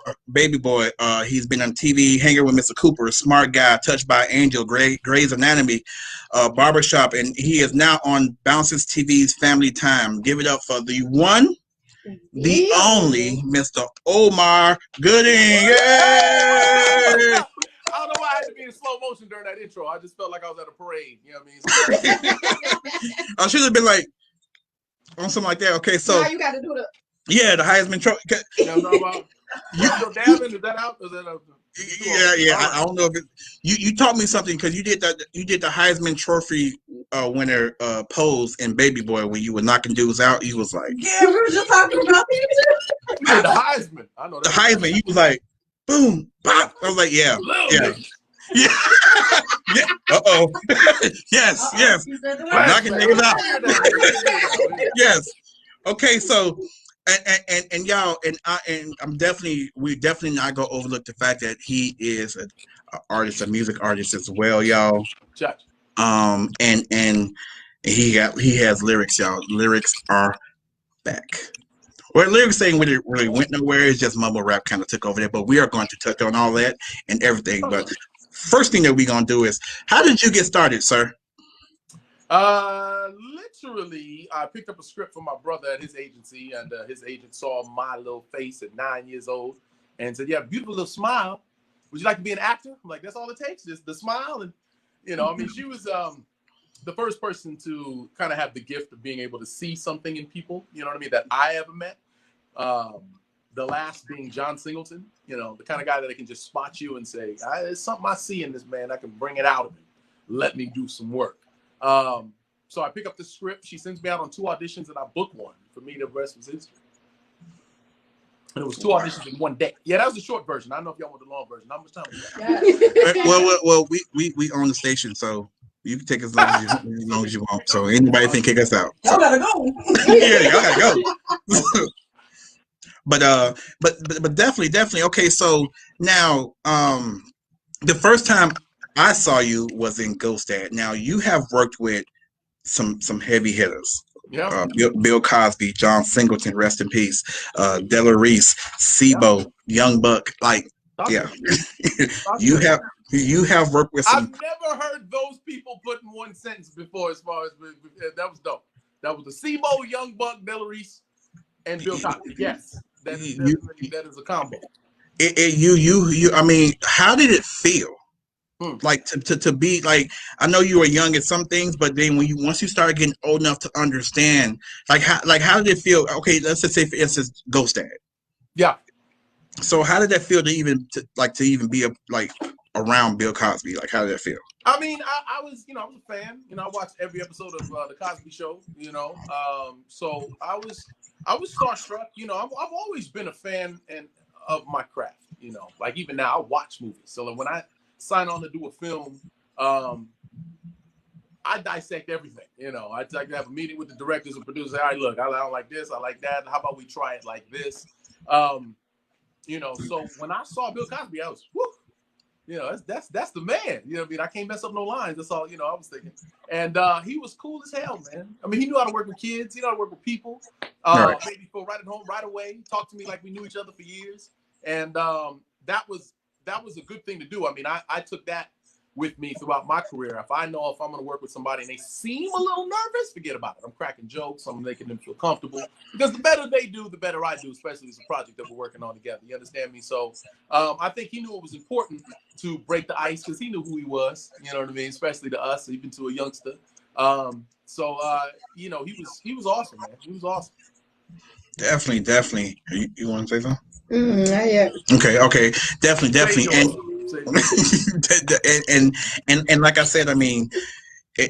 He's been on TV, Hanging with Mr. Cooper, Smart Guy, Touched by Angel, Grey's Anatomy, Barbershop, and he is now on Bounces TV's Family Time. Give it up for the one, the only, Mr. Omar Gooding. Yay! I don't know why I had to be in slow motion during that intro. I just felt like I was at a parade. You know what I mean? I should have been like on something like that. Okay, so now you got to do the Heisman Trophy. You still dabbing? Is that out? Is that out? Yeah. I don't know if you taught me something because you did the Heisman Trophy winner pose in Baby Boy when you were knocking dudes out. You was like, yeah, we were just talking about the Heisman. I know that. The Heisman. You was like, boom, bop. I was like, yeah. Yeah. Uh-oh. Yes. Knocking niggas out. Yes. Okay, so and y'all and we definitely not gonna overlook the fact that he is an artist, a music artist as well, y'all. And he has lyrics, y'all. Lyrics are back. Well, lyrics ain't really went nowhere. It's just mumble rap kind of took over there. But we are going to touch on all that and everything. But first thing that we're gonna do is, how did you get started, sir? Literally, I picked up a script from my brother at his agency, and his agent saw my little face at 9 years old and said, "Yeah, beautiful little smile. Would you like to be an actor?" I'm like, "That's all it takes, just the smile." And she was the first person to kind of have the gift of being able to see something in people, you know what I mean, that I ever met. The last being John Singleton, the kind of guy that I can just spot you and say, "There's something I see in this man. I can bring it out of him. Let me do some work." So I pick up the script. She sends me out on 2 auditions, and I book one. For me, the rest was history. And it was 2 auditions in 1 day. Yeah, that was the short version. I don't know if y'all want the long version. How much time we got? Well, we own the station, so You can take as long as you want. So anybody can kick us out. Y'all gotta go. Yeah, y'all gotta go. but definitely. Okay, so now the first time I saw you was in Ghost Dad. Now you have worked with some heavy hitters. Yeah. Bill Cosby, John Singleton, rest in peace. Della Reese, Sibo, Young Buck. Like, yeah, you have worked with some. I've never heard those people put in one sentence before. As far as that was dope. That was the Sibo, Young Buck, Della Reese, and Bill Cosby. Yes, that is a combo. I mean, how did it feel? Like to be like, I know you were young at some things, but then once you started getting old enough to understand, how did it feel? Okay, let's just say for instance, Ghost Dad. Yeah. So how did that feel to even be around Bill Cosby? Like, how did that feel? I mean, I was a fan. I watched every episode of the Cosby Show. So I was starstruck. I've always been a fan of my craft. Like even now, I watch movies. So when I sign on to do a film, I dissect everything. I like to have a meeting with the directors and producers. Say, all right, look, I don't like this. I like that. How about we try it like this? So when I saw Bill Cosby, I was, whoo, that's the man. You know what I mean? I can't mess up no lines. That's all, I was thinking. And he was cool as hell, man. I mean, he knew how to work with kids. He knew how to work with people. Right. Made me feel right at home right away. Talked to me like we knew each other for years. And that was a good thing to do. I mean, I took that with me throughout my career. If I'm going to work with somebody and they seem a little nervous, forget about it. I'm cracking jokes. I'm making them feel comfortable, because the better they do, the better I do, especially as a project that we're working on together. You understand me? So I think he knew it was important to break the ice, because he knew who he was, you know what I mean? Especially to us, even to a youngster. He was awesome, man. He was awesome. Definitely. You want to say something? Yeah. Okay. Definitely. And like I said, I mean,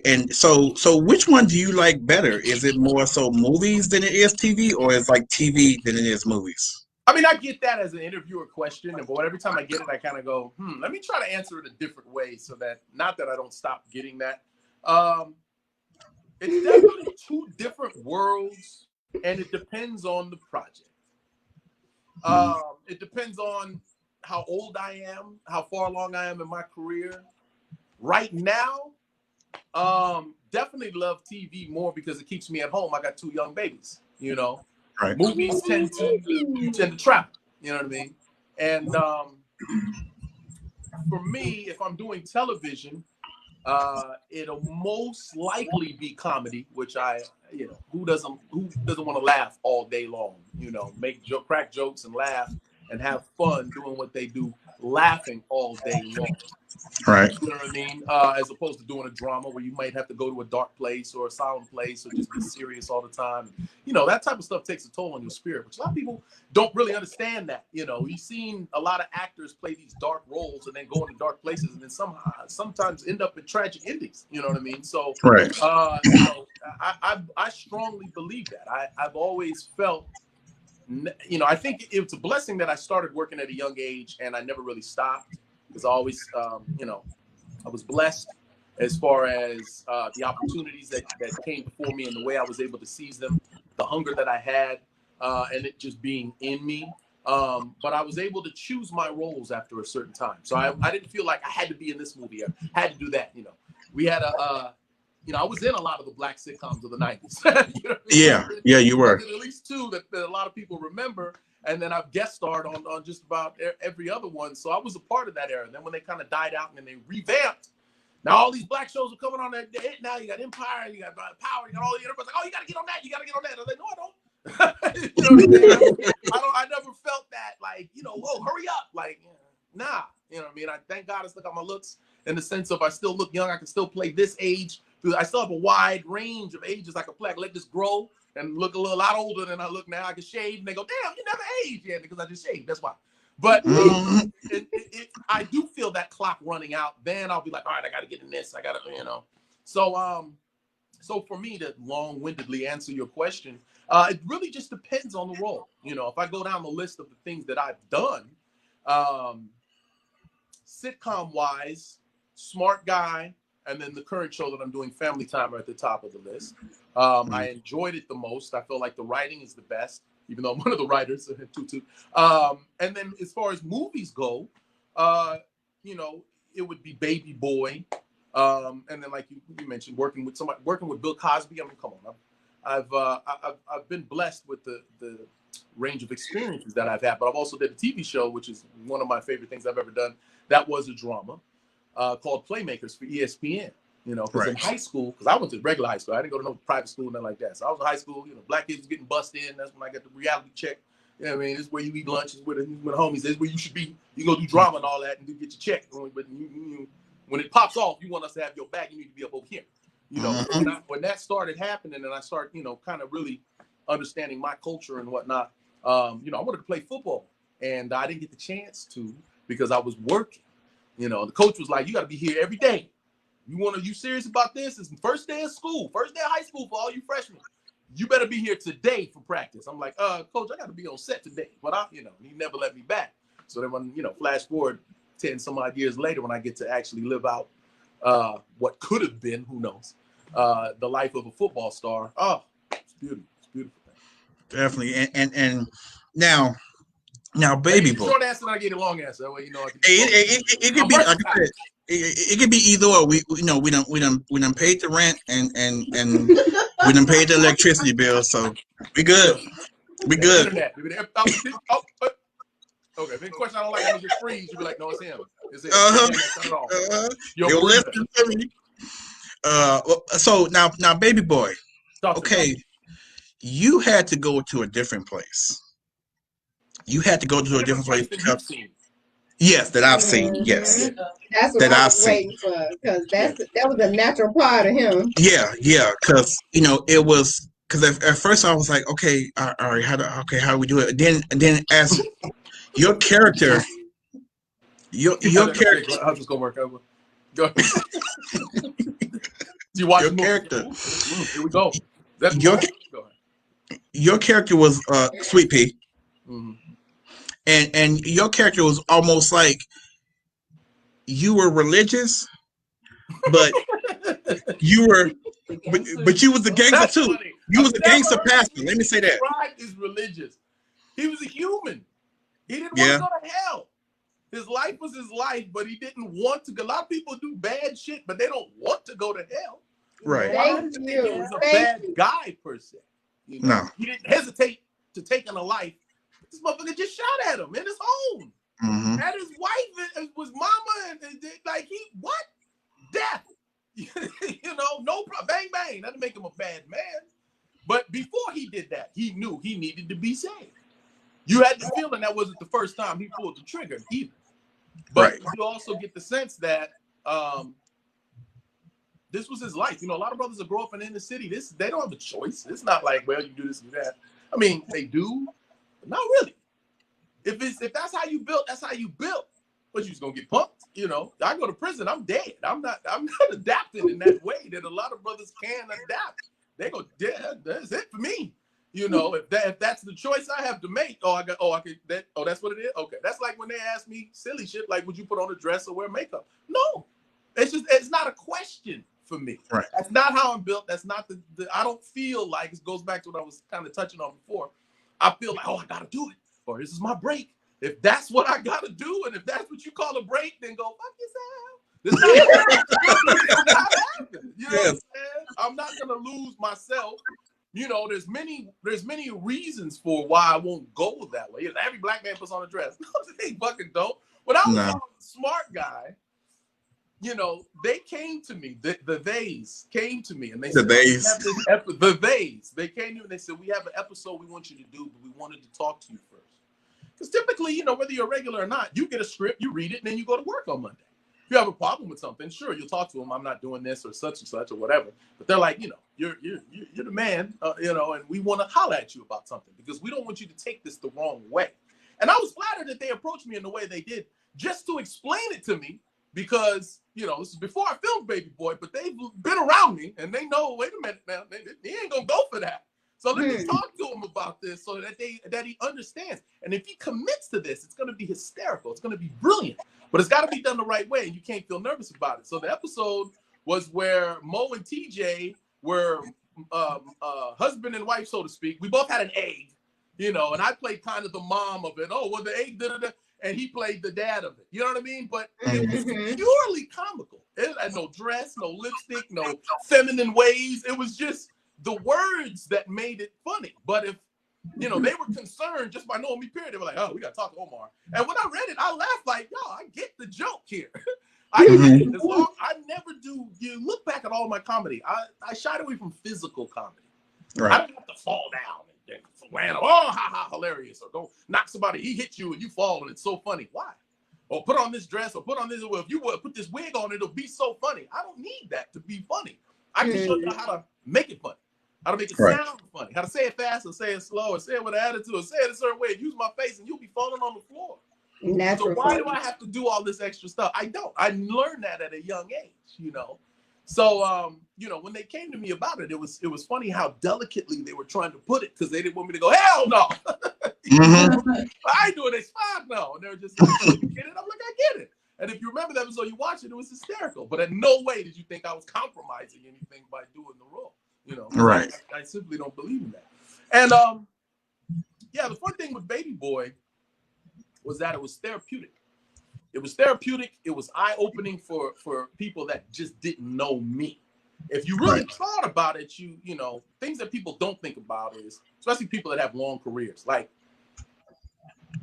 and so which one do you like better? Is it more so movies than it is TV, or is like TV than it is movies? I mean, I get that as an interviewer question, but every time I get it, I kind of go, let me try to answer it a different way, so that, not that I don't stop getting that. It's definitely two different worlds, and it depends on the project. It depends on how old I am, how far along I am in my career. Right now, definitely love TV more because it keeps me at home. I got 2 young babies, Right. Movies tend to travel, you know what I mean? And for me, if I'm doing television, it'll most likely be comedy, which who doesn't want to laugh all day long? Crack jokes and laugh and have fun doing what they do, laughing all day long. Right. You know what I mean? As opposed to doing a drama where you might have to go to a dark place or a silent place, or just be serious all the time. That type of stuff takes a toll on your spirit, which a lot of people don't really understand that. You've seen a lot of actors play these dark roles and then go into dark places, and then sometimes end up in tragic endings. You know what I mean? So, right. I strongly believe that. I've always felt, I think it's a blessing that I started working at a young age and I never really stopped, because I always, I was blessed as far as the opportunities that came before me and the way I was able to seize them, the hunger that I had, and it just being in me. But I was able to choose my roles after a certain time. So I didn't feel like I had to be in this movie or had to do that. We had I was in a lot of the black sitcoms of the 90s. Yeah, you were. At least 2 that a lot of people remember. And then I've guest starred on just about every other one. So I was a part of that era. And then when they kind of died out and then they revamped, now all these black shows are coming on that. Now you got Empire, you got Power, you got all the everybody's like, oh, you got to get on that. You got to get on that. I was like, no, I don't. You know what I mean? I never felt that, like, whoa, hurry up. Like, nah. You know what I mean? I thank God I still got my looks, in the sense of I still look young. I can still play this age. I still have a wide range of ages I can play. I can let this grow and look a lot older than I look now. I can shave, and they go, damn, you never aged yet, because I just shaved. That's why. But I do feel that clock running out. Then I'll be like, all right, I got to get in this. I got to, So for me to long-windedly answer your question, it really just depends on the role. If I go down the list of the things that I've done, sitcom-wise, smart guy, and then the current show that I'm doing, Family Time, are at the top of the list. I enjoyed it the most. I feel like the writing is the best, even though I'm one of the writers. And then as far as movies go, you know, it would be Baby Boy. And then, like you mentioned, working with Bill Cosby. I mean, come on, I've been blessed with the range of experiences that I've had, but I've also did a TV show, which is one of my favorite things I've ever done. That was a drama called Playmakers for ESPN. You know, because in high school, because I went to regular high school, I didn't go to no private school, nothing like that. So I was in high school. You know, black kids was getting busted in. That's when I got the reality check. You know what I mean? This is where you eat lunch. This is where the homies. This is where you should be. You go do drama and all that, and get your check. But when it pops off, you want us to have your back. You need to be up over here. You know, when that started happening, and I started, you know, kind of really understanding my culture and whatnot. You know, I wanted to play football, and I didn't get the chance to because I was working. You know, the coach was like, "You got to be here every day. You serious about this? It's the first day of school, first day of high school for all you freshmen. You better be here today for practice." I'm like, "Coach, I got to be on set today." But he never let me back. So then when, flash forward 10 some odd years later, when I get to actually live out what could have been, who knows, the life of a football star. Oh, it's beautiful. It's beautiful. Definitely. And now, Baby Boy. Short answer, and I get a long answer. That way, It could be, like I said, it could be either or. We done paid the rent and we done paid the electricity bill, so we good. We good. Internet. Okay, if any question I don't like, I just freeze. You be like, no, it's him. It's him. You're listening to me. So now, Baby Boy. Okay, you had to go to a different place. You had to go to a different place. Yes, that I've seen. Yes, that's what I was waiting for, because that was a natural part of him. Yeah, because it was at first I was like, okay, all right, how do we do it? And then as your character, your character, how's this gonna work out? Go ahead. You watch your character. Here we go. Your character was Sweet Pea. Mm-hmm. And your character was almost like you were religious, but you was a gangster too. Funny. You was a gangster pastor. Let me say that. Pride is religious. He was a human. He didn't want to go to hell. His life was his life, but he didn't want to. A lot of people do bad shit, but they don't want to go to hell. Right. Thank you. He was a bad guy per se. No. He didn't hesitate to take a life. This motherfucker just shot at him in his home. Mm-hmm. At his wife, it was mama, and like what? Death. No problem. Bang, bang. That didn't make him a bad man. But before he did that, he knew he needed to be saved. You had the feeling that wasn't the first time he pulled the trigger either. But you also get the sense that this was his life. A lot of brothers that grow up in the inner city, they don't have a choice. It's not like, well, you do this and that. I mean, they do, but not really. If that's how you built, that's how you built. But you just gonna get punked, I go to prison, I'm dead. I'm not adapting in that way that a lot of brothers can adapt. They go, yeah, that's it for me. If that's the choice I have to make, that's what it is. Okay, that's like when they ask me silly shit like, would you put on a dress or wear makeup? No, it's not a question for me. Right. That's not how I'm built. That's not I don't feel like, it goes back to what I was kind of touching on before. I feel like, I gotta do it, or this is my break. If that's what I gotta do, and if that's what you call a break, then go fuck yourself. This is not happening. You know what I'm saying? I'm not gonna lose myself. There's many reasons for why I won't go that way. Every black man puts on a dress. No, they fucking don't. When I was a smart guy, they came to me. The Theys came to me, and they said, the Theys. They came to me and they said, we have an episode we want you to do, but we wanted to talk to you first. Because typically, whether you're regular or not, you get a script, you read it, and then you go to work on Monday. If you have a problem with something, sure, you'll talk to them. I'm not doing this or such and such or whatever. But they're like, you're the man, and we want to holler at you about something because we don't want you to take this the wrong way. And I was flattered that they approached me in the way they did, just to explain it to me, because this is before I filmed Baby Boy, but they've been around me and they know, wait a minute now, he ain't gonna go for that. So let me talk to him about this so that he understands. And if he commits to this, it's gonna be hysterical. It's gonna be brilliant. But it's got to be done the right way, and you can't feel nervous about it. So the episode was where Mo and TJ were husband and wife, so to speak. We both had an egg, you know, and I played kind of the mom of it. Oh, well, the egg did it, and he played the dad of it. You know what I mean? But it was purely comical. It had no dress, no lipstick, no feminine ways. It was just the words that made it funny. But if, you know, they were concerned just by knowing me, period, they were like, oh, we got to talk to Omar. And when I read it, I laughed like, yo, I get the joke here. I get it. As long, I never do. You look back at all my comedy. I shied away from physical comedy. Right. I don't have to fall down and land. Oh, ha ha, hilarious! Or don't knock somebody. He hit you and you fall and it's so funny. Why? Or put on this dress or put on this. Well, if you would put this wig on, it'll be so funny. I don't need that to be funny. I can show you how to make it funny, how to make it sound funny, how to say it fast or say it slow or say it with an attitude or say it a certain way. Use my face and you'll be falling on the floor. So why do I have to do all this extra stuff? I don't. I learned that at a young age, you know. So, you know, when they came to me about it, it was funny how delicately they were trying to put it because they didn't want me to go, hell no. I ain't doing this, fuck no. And they were just like, you get it? I'm like, I get it. And if you remember that episode, you watch it, it was hysterical. But in no way did you think I was compromising anything by doing the role, you know. Right. I simply don't believe in that. And, yeah, the fun thing with Baby Boy was that it was therapeutic. It was therapeutic. It was eye-opening for people that just didn't know me. If you really thought about it, you know, things that people don't think about is, especially people that have long careers. Like,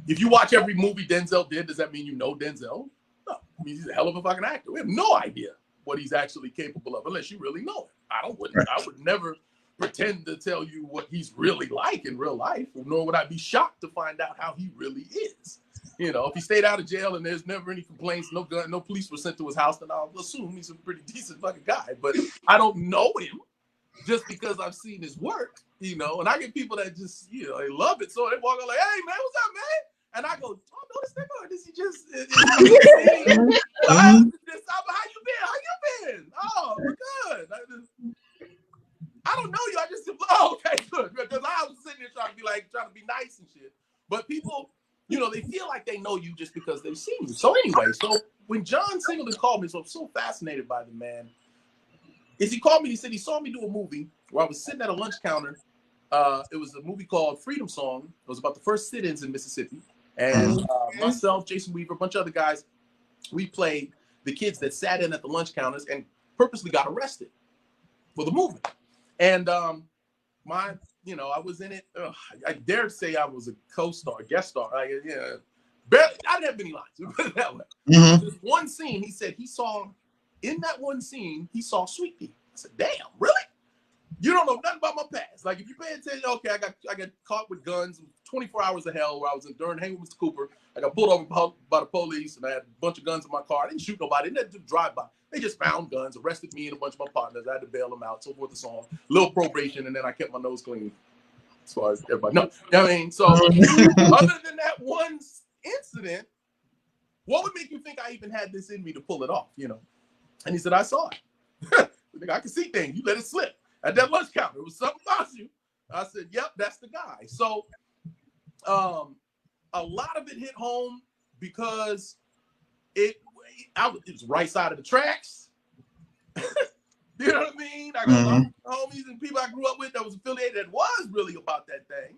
if you watch every movie Denzel did, does that mean you know Denzel? No. I mean, he's a hell of a fucking actor. We have no idea what he's actually capable of unless you really know it. I would never pretend to tell you what he's really like in real life, nor would I be shocked to find out how he really is. You know, if he stayed out of jail and there's never any complaints, no gun, no police were sent to his house, then I'll assume he's a pretty decent fucking guy. But I don't know him just because I've seen his work, you know. And I get people that just, you know, they love it. So they walk out like, hey, man, what's up, man? And I go, oh, no, this nigga, or does he just, how you been? How you been? Oh, we're good. I don't know you. I just, oh, okay, good. Because I was sitting there trying to be nice and shit. But people, you know, they feel like they know you just because they've seen you. So anyway, so when John Singleton called me, so I'm so fascinated by the man, is he called me, he said he saw me do a movie where I was sitting at a lunch counter. It was a movie called Freedom Song. It was about the first sit-ins in Mississippi. And myself, Jason Weaver, a bunch of other guys, we played the kids that sat in at the lunch counters and purposely got arrested for the movie. And you know, I was in it. I dare to say I was a co-star, guest star. I didn't have many lines. Put it that way. This one scene, he said he saw Sweet Pea. I said, "Damn, really? You don't know nothing about my past. Like, if you pay attention, okay, I got caught with guns, 24 hours of hell where I was during hanging with Mr. Cooper. I got pulled over by the police, and I had a bunch of guns in my car. I didn't shoot nobody. I didn't do drive-by. They just found guns, arrested me and a bunch of my partners. I had to bail them out, so forth and so on. Little probation, and then I kept my nose clean, as far as everybody knows. You know what I mean? So, other than that one incident, what would make you think I even had this in me to pull it off, you know? And he said, I saw it. I can see things. You let it slip. At that lunch counter, it was something about you. I said, yep, that's the guy. So, a lot of it hit home because it was right side of the tracks. You know what I mean? I got a lot of homies and people I grew up with that was affiliated that was really about that thing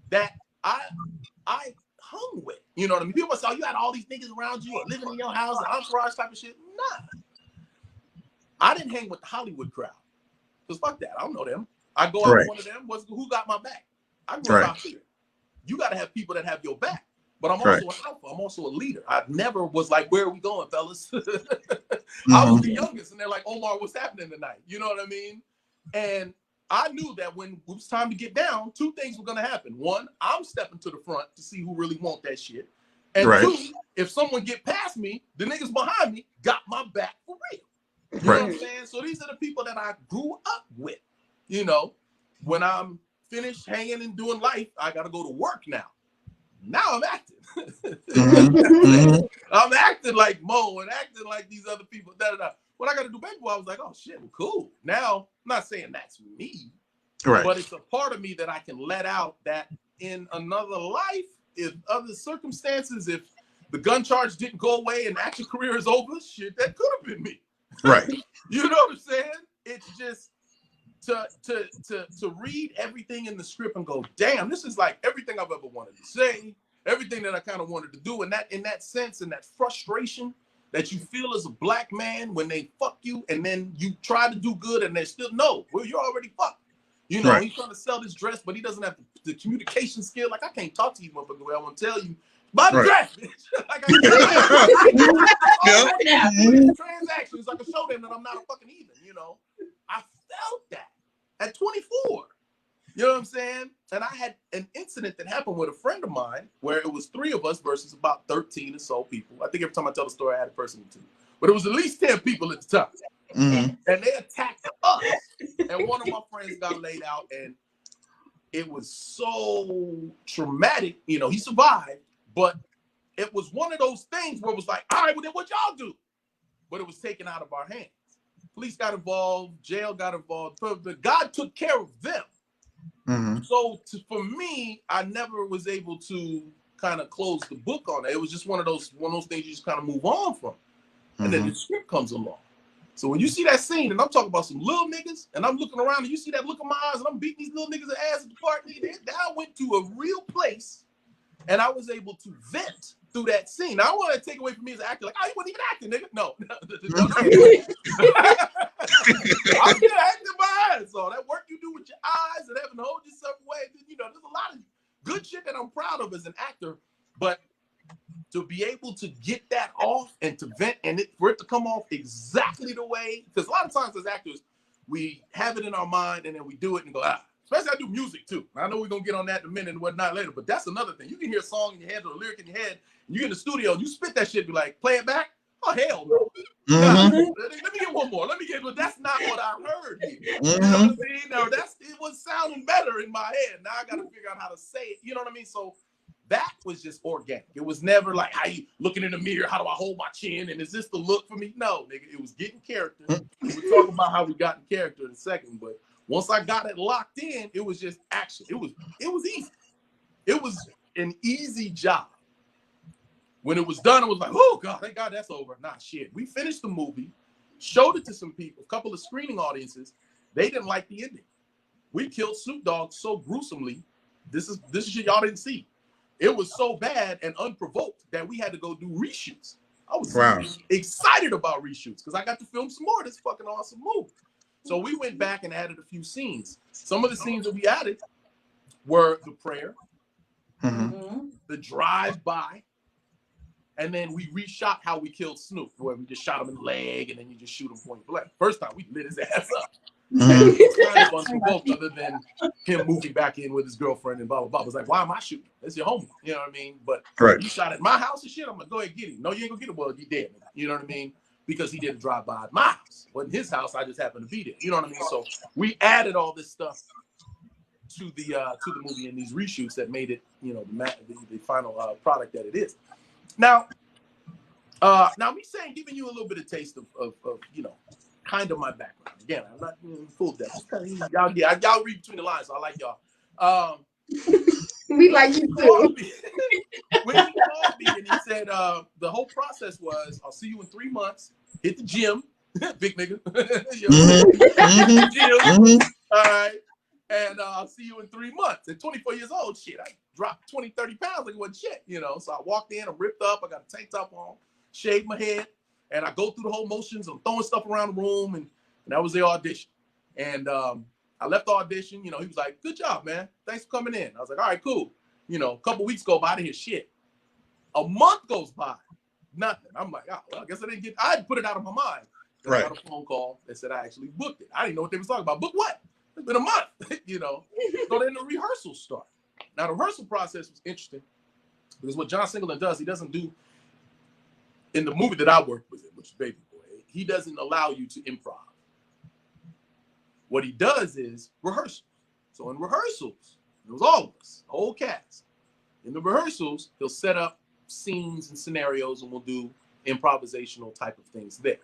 that I hung with. You know what I mean? People say, oh, you had all these niggas around you or living in your house, an entourage type of shit. Nah. I didn't hang with the Hollywood crowd. Because fuck that. I don't know them. I go out with one of them. Who got my back? I grew up out here. You got to have people that have your back. But I'm also an alpha. I'm also a leader. I never was like, where are we going, fellas? I was the youngest. And they're like, Omar, what's happening tonight? You know what I mean? And I knew that when it was time to get down, two things were going to happen. One, I'm stepping to the front to see who really want that shit. And two, if someone get past me, the niggas behind me got my back for real. You know what I'm saying? So these are the people that I grew up with. You know, when I'm finished hanging and doing life, I got to go to work now. Now I'm acting. I'm acting like Mo and acting like these other people. When I got to do Baby Boy, I was like, oh shit, well, cool. Now, I'm not saying that's me, but it's a part of me that I can let out that in another life, if other circumstances, if the gun charge didn't go away and acting career is over, shit, that could have been me. Right. You know what I'm saying? It's just to read everything in the script and go, damn, this is like everything I've ever wanted to say, everything that I kind of wanted to do, and that in that sense and that frustration that you feel as a black man when they fuck you and then you try to do good and they're still no, well, you're already fucked. You know, he's trying to sell this dress, but he doesn't have the communication skill. Like, I can't talk to you, motherfucker, the way I want to tell you. Buy the dress, bitch. Like, transactions, like a show them that I'm not a fucking heathen, you know. I felt that at 24. You know what I'm saying? And I had an incident that happened with a friend of mine where it was 3 of us versus about 13 or so people. I think every time I tell the story, I had a person or 2. But it was at least 10 people at the time. Mm-hmm. And they attacked us. And one of my friends got laid out, and it was so traumatic. You know, he survived, but it was one of those things where it was like, all right, well, then what y'all do? But it was taken out of our hands. Police got involved, jail got involved, but God took care of them. Mm-hmm. So for me, I never was able to kind of close the book on it. It was just one of those things you just kind of move on from. And then the script comes along. So when you see that scene, and I'm talking about some little niggas, and I'm looking around and you see that look in my eyes, and I'm beating these little niggas' ass at the park, I went to a real place, and I was able to vent through that scene. Now, I want to take away from me as an actor, like, oh, you wasn't even acting, nigga. No. I'm still acting my ass off. That work you do with your eyes and having to hold yourself away, you know, there's a lot of good shit that I'm proud of as an actor, but to be able to get that off and to vent and for it to come off exactly the way, because a lot of times as actors, we have it in our mind and then we do it and go, especially I do music too. I know we're going to get on that in a minute and whatnot later, but that's another thing. You can hear a song in your head or a lyric in your head, and you get in the studio and you spit that shit, be like, play it back? Oh, hell no. Nah, let me get one more. But that's not what I heard here. You know what I mean? No, it was sounding better in my head. Now I got to figure out how to say it. You know what I mean? So that was just organic. It was never like, how you looking in the mirror? How do I hold my chin? And is this the look for me? No, nigga. It was getting character. We'll talk about how we got in character in a second. But once I got it locked in, it was just action. It was easy. It was an easy job. When it was done, it was like, oh, God, thank God that's over. Nah, shit. We finished the movie, showed it to some people, a couple of screening audiences. They didn't like the ending. We killed Snoop Dogg so gruesomely. This is shit y'all didn't see. It was so bad and unprovoked that we had to go do reshoots. I was excited about reshoots because I got to film some more of this fucking awesome movie. So we went back and added a few scenes. Some of the scenes that we added were the prayer, the drive-by, and then we reshot how we killed Snoop, where we just shot him in the leg and then you just shoot him point blank. First time, we lit his ass up. And it was kind of unprovoked other than him moving back in with his girlfriend and blah, blah, blah. I was like, why am I shooting? That's your homie. You know what I mean? But you shot at my house and shit, I'm like, go ahead, get him. No, you ain't gonna get him. Well, you dead. You know what I mean? Because he did a drive-by at my house. Wasn't his house, I just happened to be there. You know what I mean? So we added all this stuff to the movie and these reshoots that made it, you know, the final product that it is. Now me saying, giving you a little bit of taste of you know, kind of my background. Again, I'm not full depth. Y'all read between the lines, so I like y'all. We like you too. When he called me and he said, the whole process was, I'll see you in 3 months, hit the gym, big nigga. Gym. All right. And I'll see you in 3 months. At 24 years old, shit, I dropped 20, 30 pounds like it wasn't shit, you know. So I walked in, I'm ripped up, I got a tank top on, shaved my head, and I go through the whole motions. I'm throwing stuff around the room, and that was the audition. And I left the audition. You know, he was like, good job, man. Thanks for coming in. I was like, all right, cool. You know, a couple weeks go by, I didn't hear shit. A month goes by, nothing. I'm like, oh, well, I guess I had put it out of my mind. I got a phone call that said I actually booked it. I didn't know what they was talking about. Book what? It's been a month, you know. So then the rehearsals start. Now, the rehearsal process was interesting because what John Singleton does, he doesn't do, in the movie that I worked with him, which is Baby Boy, he doesn't allow you to improv. What he does is rehearsals. So in rehearsals, it was all of us, the whole cast. In the rehearsals, he'll set up scenes and scenarios and we'll do improvisational type of things there.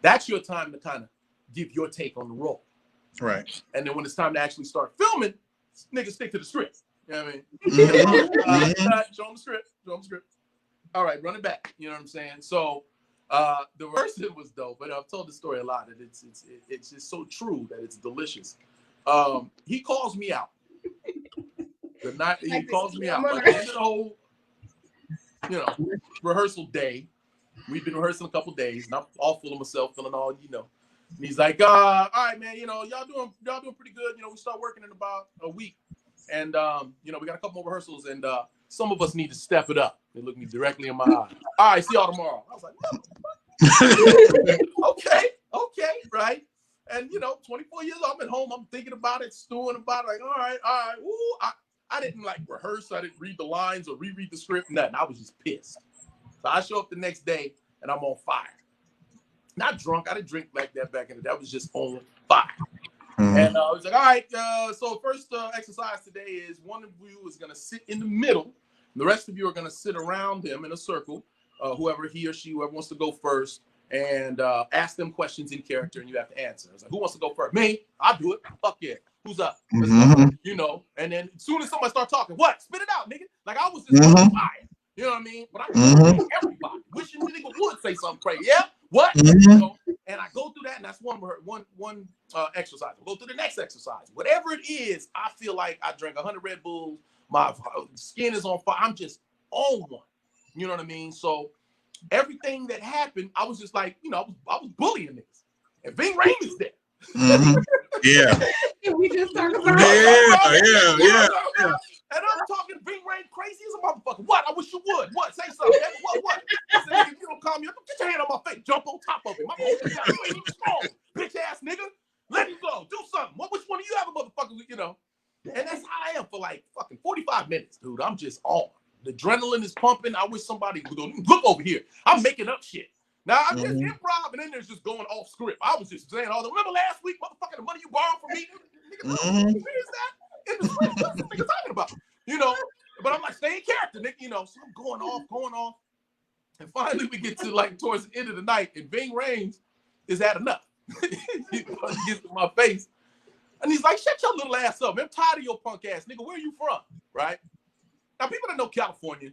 That's your time to kind of give your take on the role. Right. And then when it's time to actually start filming, niggas stick to the script. You know what I mean? Show them the script. All right, run it back. You know what I'm saying? So The rehearsal was dope, but I've told this story a lot, and it's just so true that it's delicious. He calls me out. The night he calls me out, like the end of the whole, rehearsal day. We've been rehearsing a couple days, and I'm all full of myself, feeling all, And he's like, all right, man, y'all doing pretty good. We start working in about a week, and we got a couple more rehearsals, and some of us need to step it up. They look me directly in my eye. All right, see y'all tomorrow. I was like, okay, right. And 24 years old, I'm at home, I'm thinking about it, stewing about it, like, all right. Ooh, I didn't like rehearse, I didn't read the lines or reread the script, nothing. I was just pissed. So I show up the next day and I'm on fire. Not drunk, I didn't drink like that back in the day. I was just on fire. And I was like, all right, so first exercise today is one of you is going to sit in the middle. And the rest of you are going to sit around him in a circle, whoever wants to go first, and ask them questions in character, and you have to answer. I was like, who wants to go first? Me? I'll do it. Fuck yeah. Who's up? Let's go. And then as soon as somebody start talking, what? Spit it out, nigga. Like I was just on fire. You know what I mean? But I'm everybody. Wishing the nigga would say something crazy. Yeah? What? And I go through that, and that's one exercise. I'll go through the next exercise. Whatever it is, I feel like I drank 100 Red Bulls. My skin is on fire. I'm just on one. You know what I mean? So everything that happened, I was just like, I was bullying niggas. And Ving Rhames is there. Yeah. We just talked about Yeah. And I'm talking Ving Rhames crazy as a motherfucker. What? I wish you would. What? Say something. What? I said, nigga, if you don't calm me up, get your hand on my face. Jump on top of it. My mom said, you ain't even strong. Bitch ass nigga. Let him go. Do something. Which one of you have a motherfucker, And that's how I am for like fucking 45 minutes, dude. I'm just on. The adrenaline is pumping. I wish somebody would go, look over here. I'm making up shit. Now, I'm just improv, and then there's just going off script. I was just saying remember last week, motherfucker, the money you borrowed from me? Nigga, where is that? In the script. What's this nigga talking about? But I'm like, stay in character, nigga, so I'm going off. And finally, we get to like towards the end of the night, and Ving Rhames is had enough. He gets in my face. And he's like, shut your little ass up. I'm tired of your punk ass, nigga. Where are you from? Right? Now, people that know California,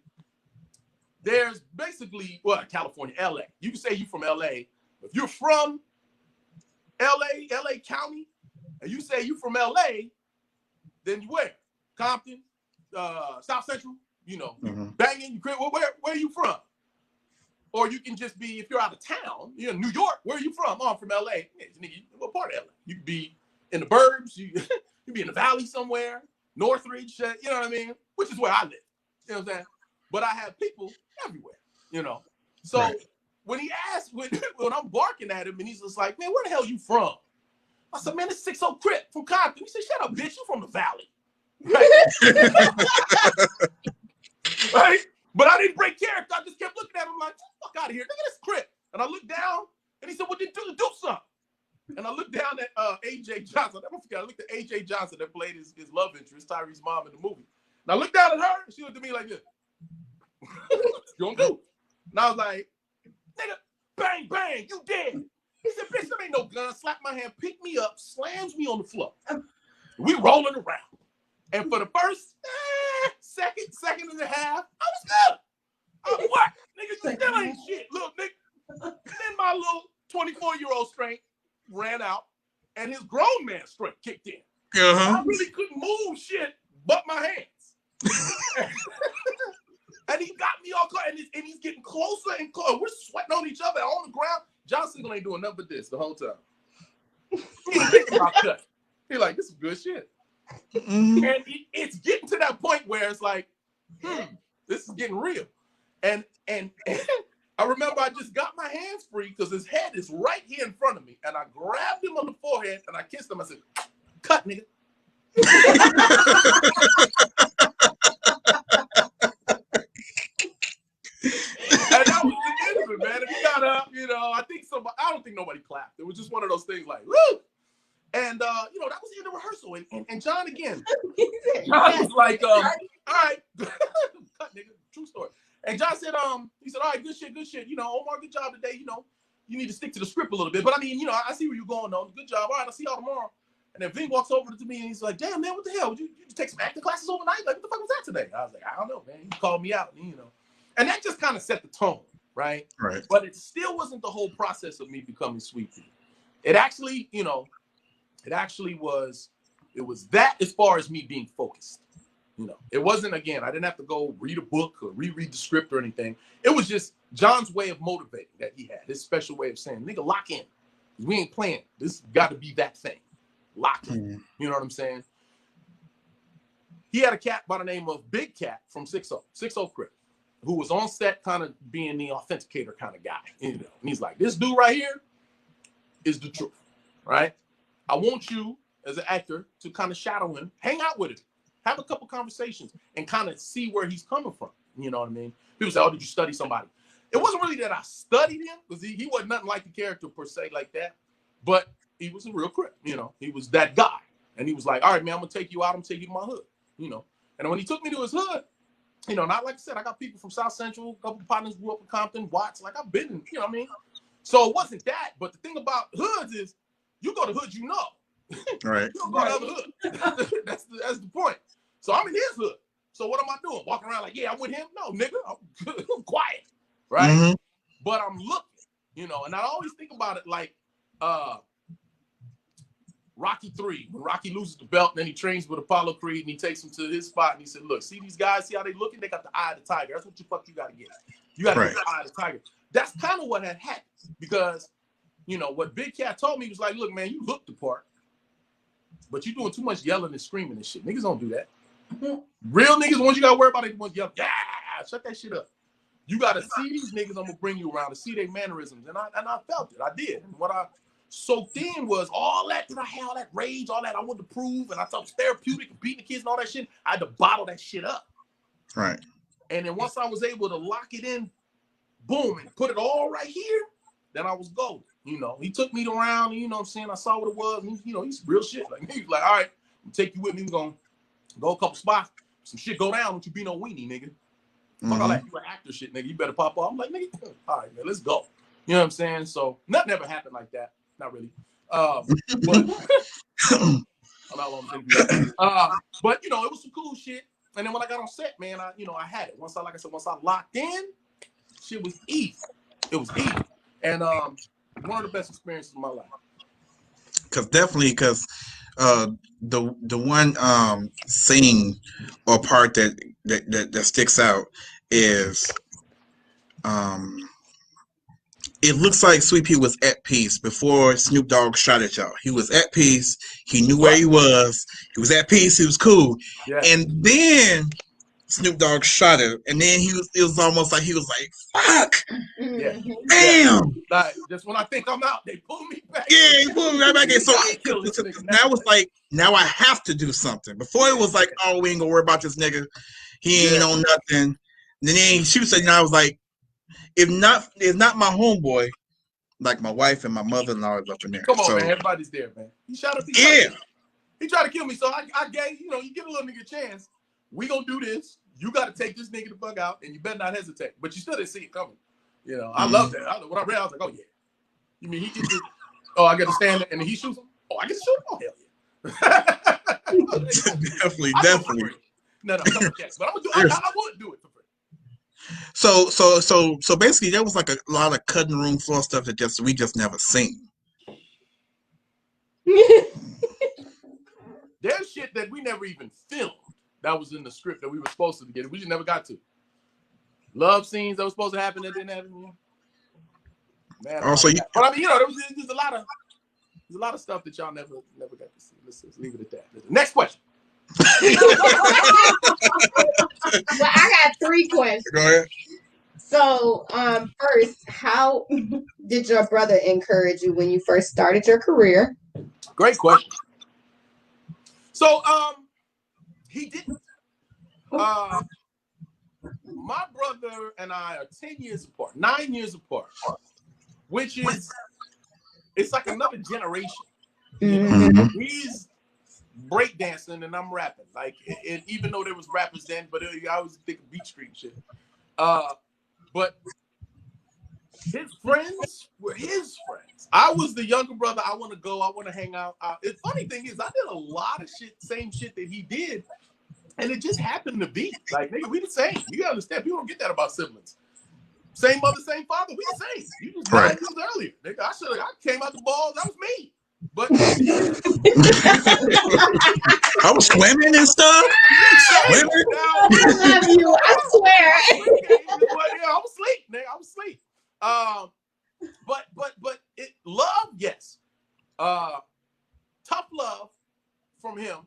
there's basically, California, LA. You can say you're from LA. If you're from LA County, and you say you're from LA, then you where? Compton, South Central, banging, where are you from? Or you can just be, if you're out of town, New York, where are you from? Oh, I'm from LA. Yeah, nigga, what part of LA? You could be in the burbs, you could be in the valley somewhere, Northridge, you know what I mean? Which is where I live. You know what I'm saying? But I have people everywhere, So right. When he asked, when I'm barking at him, and he's just like, man, where the hell you from? I said, man, it's 6-0 Crip from Compton. He said, shut up, bitch, you from the valley. Right? Right? But I didn't break character. I just kept looking at him like, get the fuck out of here. Look at this Crip. And I looked down, and he said, well, then do something. And I looked down at AJ Johnson. I never forget. I looked at AJ Johnson that played his love interest, Tyree's mom in the movie. And I looked down at her, and she looked at me like this. You gonna do? And I was like, nigga, bang, bang, you dead. He said, bitch, there ain't no gun. Slapped my hand, picked me up, slams me on the floor. We rolling around. And for the first second and a half, I was good. I was what? Nigga, you still ain't shit, little nigga. And then my little 24-year-old strength ran out, and his grown man strength kicked in. I really couldn't move shit but my hands. And he got me all caught, and he's getting closer and closer. We're sweating on each other on the ground. Johnson ain't doing nothing but this the whole time. He ain't thinking about cut. He's like, this is good shit. And it's getting to that point where it's like, this is getting real. And I remember I just got my hands free because his head is right here in front of me. And I grabbed him on the forehead and I kissed him. I said, cut, nigga. And that was the end of it, man. And he got up, I don't think nobody clapped. It was just one of those things like, woo! And, that was the end of rehearsal. And John, again, John was like, all right, cut, nigga, true story. And John said, he said, all right, good shit. Omar, good job today. You need to stick to the script a little bit. But I mean, I see where you're going, though. Good job. All right, I'll see y'all tomorrow. And then Ving walks over to me and he's like, damn, man, what the hell? You take some acting classes overnight? Like, what the fuck was that today? I was like, I don't know, man. He called me out, And that just kind of set the tone. right? Right. But it still wasn't the whole process of me becoming Sweet Pea. It actually, you know, it was that as far as me being focused. You know, it wasn't, again, I didn't have to go read a book or reread the script or anything. It was just John's way of motivating that he had, his special way of saying, nigga, lock in. We ain't playing. This got to be that thing. Lock in. You know what I'm saying? He had a cat by the name of Big Cat from 6-0 Crip, who was on set kind of being the authenticator kind of guy. You know, and he's like, this dude right here is the truth, right? I want you as an actor to kind of shadow him, hang out with him, have a couple conversations, and kind of see where he's coming from. You know what I mean? People say, oh, did you study somebody? It wasn't really that I studied him, because he wasn't nothing like the character per se like that, but he was a real Crip, you know? He was that guy. And he was like, all right, man, I'm going to take you out. I'm going to take you to my hood, you know? And when he took me to his hood, you know, not like I said, I got people from South Central, a couple partners grew up in Compton, Watts, like I've been, you know what I mean? So it wasn't that, but the thing about hoods is, you go to hood, you know. Right. You don't go to other hood. that's the point. So I'm in his hood. So what am I doing? Walking around like, yeah, I'm with him? No, nigga, I'm quiet, right? Mm-hmm. But I'm looking, you know, and I always think about it like Rocky 3, when Rocky loses the belt, and then he trains with Apollo Creed, and he takes him to his spot, and he said, look, see these guys, see how they looking? They got the eye of the tiger. That's what you got to get. You got to get the eye of the tiger. That's kind of what had happened, because, you know, what Big Cat told me was like, look, man, you look the part, but you doing too much yelling and screaming and shit. Niggas don't do that. Real niggas, the ones you got to worry about, they the ones yelling, yeah, shut that shit up. You got to see these niggas I'm going to bring you around to see their mannerisms. And I felt it. I did. And what I soaked in was all that I had, all that rage, all that I wanted to prove, and I thought it was therapeutic and beating the kids and all that shit. I had to bottle that shit up. Right. And then once I was able to lock it in, boom, and put it all right here, then I was golden. You know, he took me around, and, you know what I'm saying? I saw what it was, and you know, he's real shit. Like, he was like, all right, I'm take you with me. We're going to go a couple spots. Some shit go down. Don't you be no weenie, nigga. Fuck all that. You an actor shit, nigga. You better pop off. I'm like, nigga, all right, man, let's go. You know what I'm saying? So nothing ever happened like that. Not really. But I'm not long but you know, it was some cool shit. And then when I got on set, man, I had it. Once I locked in, shit was easy. It was easy. And one of the best experiences of my life. Because the one scene or part that sticks out is it looks like Sweet Pea was at peace before Snoop Dogg shot at y'all. He was at peace. He knew where he was. He was at peace. He was cool. Yeah. And then Snoop Dogg shot him. And then it was almost like he was like, fuck. Yeah. Damn. Like, just when I think I'm out, they pull me back. Yeah, he pulled me right back in. So now it's like, now I have to do something. Before it was like, oh, we ain't gonna worry about this nigga. He ain't on nothing. And then she was saying, I was like, if not my homeboy, like my wife and my mother-in-law is up in there. Come on, man. Everybody's there, man. He shot up. He tried to kill me. So I gave, you know, you give a little nigga a chance. We gonna do this. You got to take this nigga the fuck out, and you better not hesitate. But you still didn't see it coming. You know, I love that. When I read, I was like, oh yeah. You mean he gets to? Oh, I got to stand there, and then he shoots him. Oh, I get to shoot him. Oh hell yeah. definitely. No, but I'm gonna do. I would do it for free. So basically, there was like a lot of cutting room floor stuff that we just never seen. There's shit that we never even filmed that was in the script that we were supposed to get. We just never got to. Love scenes that were supposed to happen that didn't happen. Man, but I mean, you know, there's a lot of stuff that y'all never got to see. Let's leave it at that. Next question. Well, I got 3 questions. Go ahead. So, first, how did your brother encourage you when you first started your career? Great question. So, he didn't. My brother and I are 10 years apart, 9 years apart, which is, it's like another generation. Mm-hmm. He's breakdancing and I'm rapping. Like, even though there was rappers then, but I always think of Beat Street and shit. But his friends were his friends. I was the younger brother. I want to go. I want to hang out. The funny thing is, I did a lot of shit, same shit that he did. And it just happened to be. Like, nigga, we the same. You gotta understand, people don't get that about siblings. Same mother, same father. We the same. You was 9 years earlier. Nigga, I came out the balls. That was me. But I was swimming and stuff. swimming. I love you. I swear. Yeah, I was asleep, nigga. I was asleep. But love, yes. Tough love from him,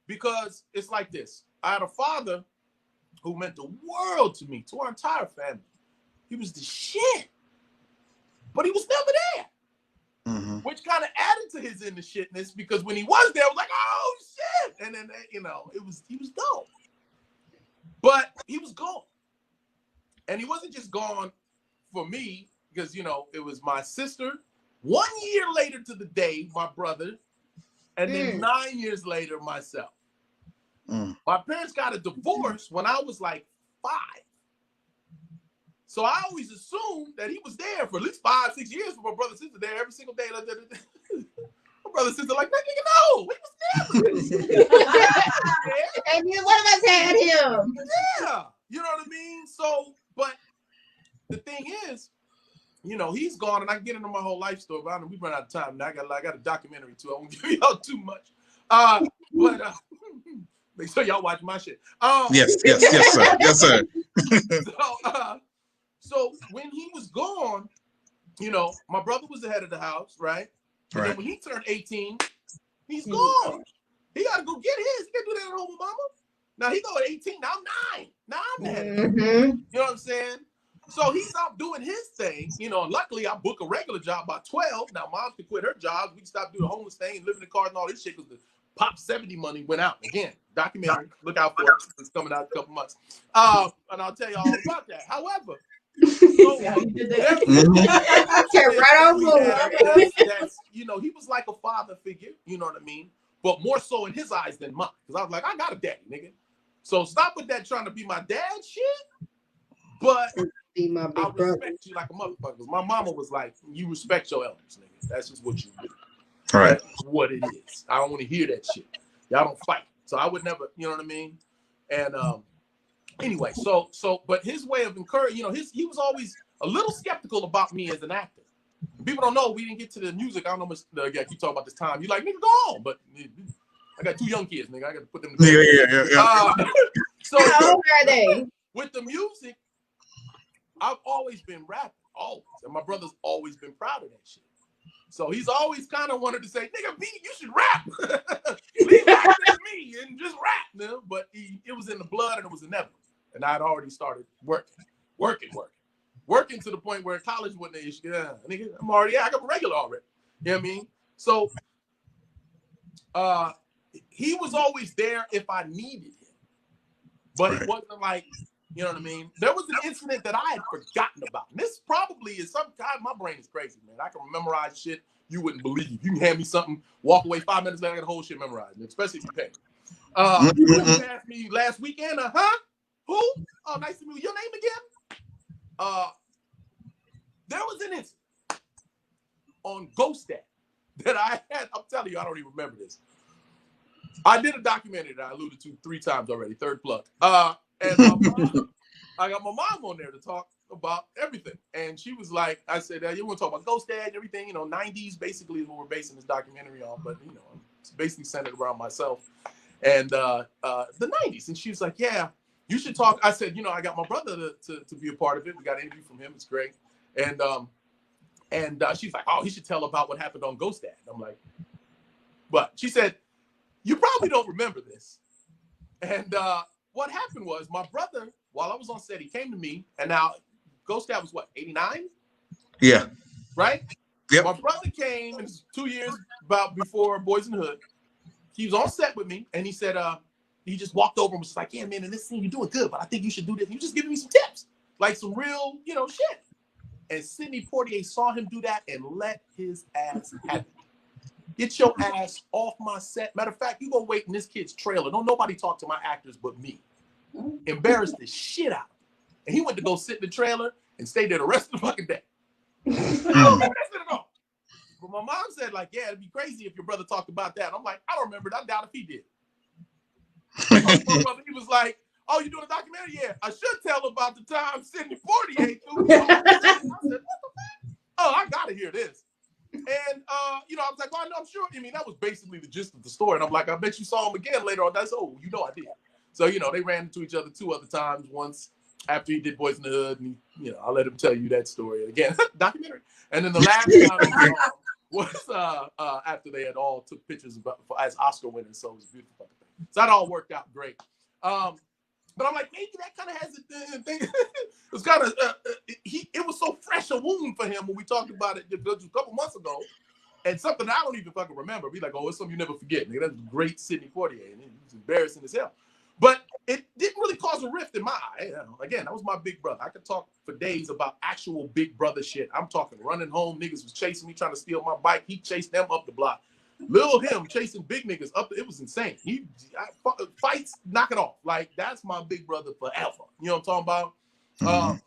because it's like this. I had a father who meant the world to me, to our entire family. He was the shit, but he was never there, which kind of added to his in the shitness, because when he was there, I was like, oh shit, and then he was gone, but he was gone, and he wasn't just gone for me, because it was my sister. 1 year later to the day, my brother, and then 9 years later, myself. My parents got a divorce when I was like 5. So I always assumed that he was there for at least 5-6 years for my brother and sister there every single day. My brother and sister like, that nigga, no, he was there. And one of us had him. Yeah, you know what I mean? So, but the thing is, he's gone, and I can get into my whole life story, but we run out of time. Now I got a documentary too. I won't give y'all too much. But make sure y'all watch my shit. Yes, sir. Yes, sir. So when he was gone, my brother was the head of the house, right? And then when he turned 18, he's gone. He got to go get his. He can't do that at home with mama. Now he go at 18. Now I'm 9. Now I'm the head of the house. You know what I'm saying? So he's out doing his thing. Luckily I book a regular job by 12. Now mom could quit her job. We can stop doing the homeless thing and living in cars and all this shit, because the Pop 70 money went out. Again, documentary. Look out for it. It's coming out in a couple months. And I'll tell you all about that. However, he was like a father figure, you know what I mean? But more so in his eyes than mine. Because I was like, I got a daddy, nigga. So stop with that trying to be my dad shit. But Be my big I respect you like a motherfucker. Because my mama was like, you respect your elders, nigga. That's just what you do. Right. That's what it is. I don't want to hear that shit. Y'all don't fight. So I would never, you know what I mean? And anyway, but his way of encouraging, he was always a little skeptical about me as an actor. People don't know, we didn't get to the music. I don't know much. I keep talking about this time. You like, nigga, go on. But I got 2 young kids, nigga. I got to put them to bed. Yeah. So how old are they? With the music, I've always been rapping, always. And my brother's always been proud of that shit. So he's always kind of wanted to say, nigga, B, you should rap. Leave that to me and just rap, man. But it was in the blood and it was inevitable. And I'd already started working to the point where college wasn't an issue. Yeah, nigga, I got a regular already. You know what I mean? So he was always there if I needed him. But it wasn't like, you know what I mean? There was an incident that I had forgotten about. And this probably is some kind, my brain is crazy, man. I can memorize shit you wouldn't believe. You can hand me something, walk away 5 minutes later, I got the whole shit memorized, especially if you pay. You asked me last weekend, who? Oh, nice to meet you. Your name again? There was an incident on GhostDad that I had. I'm telling you, I don't even remember this. I did a documentary that I alluded to 3 times already, third plug. And I got my mom on there to talk about everything. And she was like, I said, you want to talk about GhostDad and everything, 90s basically is what we're basing this documentary on. But, it's basically centered around myself and the 90s. And she was like, yeah, you should talk. I said, I got my brother to be a part of it. We got an interview from him. It's great. And she's like, oh, he should tell about what happened on GhostDad. I'm like, but she said, you probably don't remember this. And what happened was my brother, while I was on set, he came to me, and now GhostDad was what, 89? Yeah. Right? Yep. My brother came, and 2 years about before Boys in the Hood. He was on set with me, and he said, he just walked over and was like, yeah, man, in this scene, you're doing good, but I think you should do this. He was just giving me some tips, like some real, shit. And Sidney Poitier saw him do that and let his ass have it. Get your ass off my set. Matter of fact, you go wait in this kid's trailer. Don't nobody talk to my actors but me. Embarrassed the shit out. And he went to go sit in the trailer and stay there the rest of the fucking day. I don't remember that at all. But my mom said, like, yeah, it'd be crazy if your brother talked about that. I'm like, I don't remember it. I doubt if he did. My brother, he was like, Oh, you doing a documentary? Yeah. I should tell about the time Sidney Poitier threw me off the set. I said, what the fuck? Oh, I gotta hear this. And you know, I was like, well, I'm sure. I mean, that was basically the gist of the story. And I'm like, I bet you saw him again later on. That's you know, I did. So you know, they ran into each other 2 other times. Once after he did Boys in the Hood, and you know, I'll let him tell you that story again, documentary. And then the last time we saw him was after they had all took pictures as Oscar winners. So it was beautiful. So that all worked out great. But I'm like, maybe that kind of has a thing. It was kind of it was so fresh a wound for him when we talked about it a couple months ago, and something I don't even fucking remember. Be like, oh, it's something you never forget. Nigga, that's great Sidney Poitier, and it was embarrassing as hell. But it didn't really cause a rift in my eye. You know, again, that was my big brother. I could talk for days about actual big brother shit. I'm talking running home, niggas was chasing me, trying to steal my bike. He chased them up the block. Little him chasing big niggas up. It was insane. Fights, knock it off. Like, that's my big brother forever. You know what I'm talking about?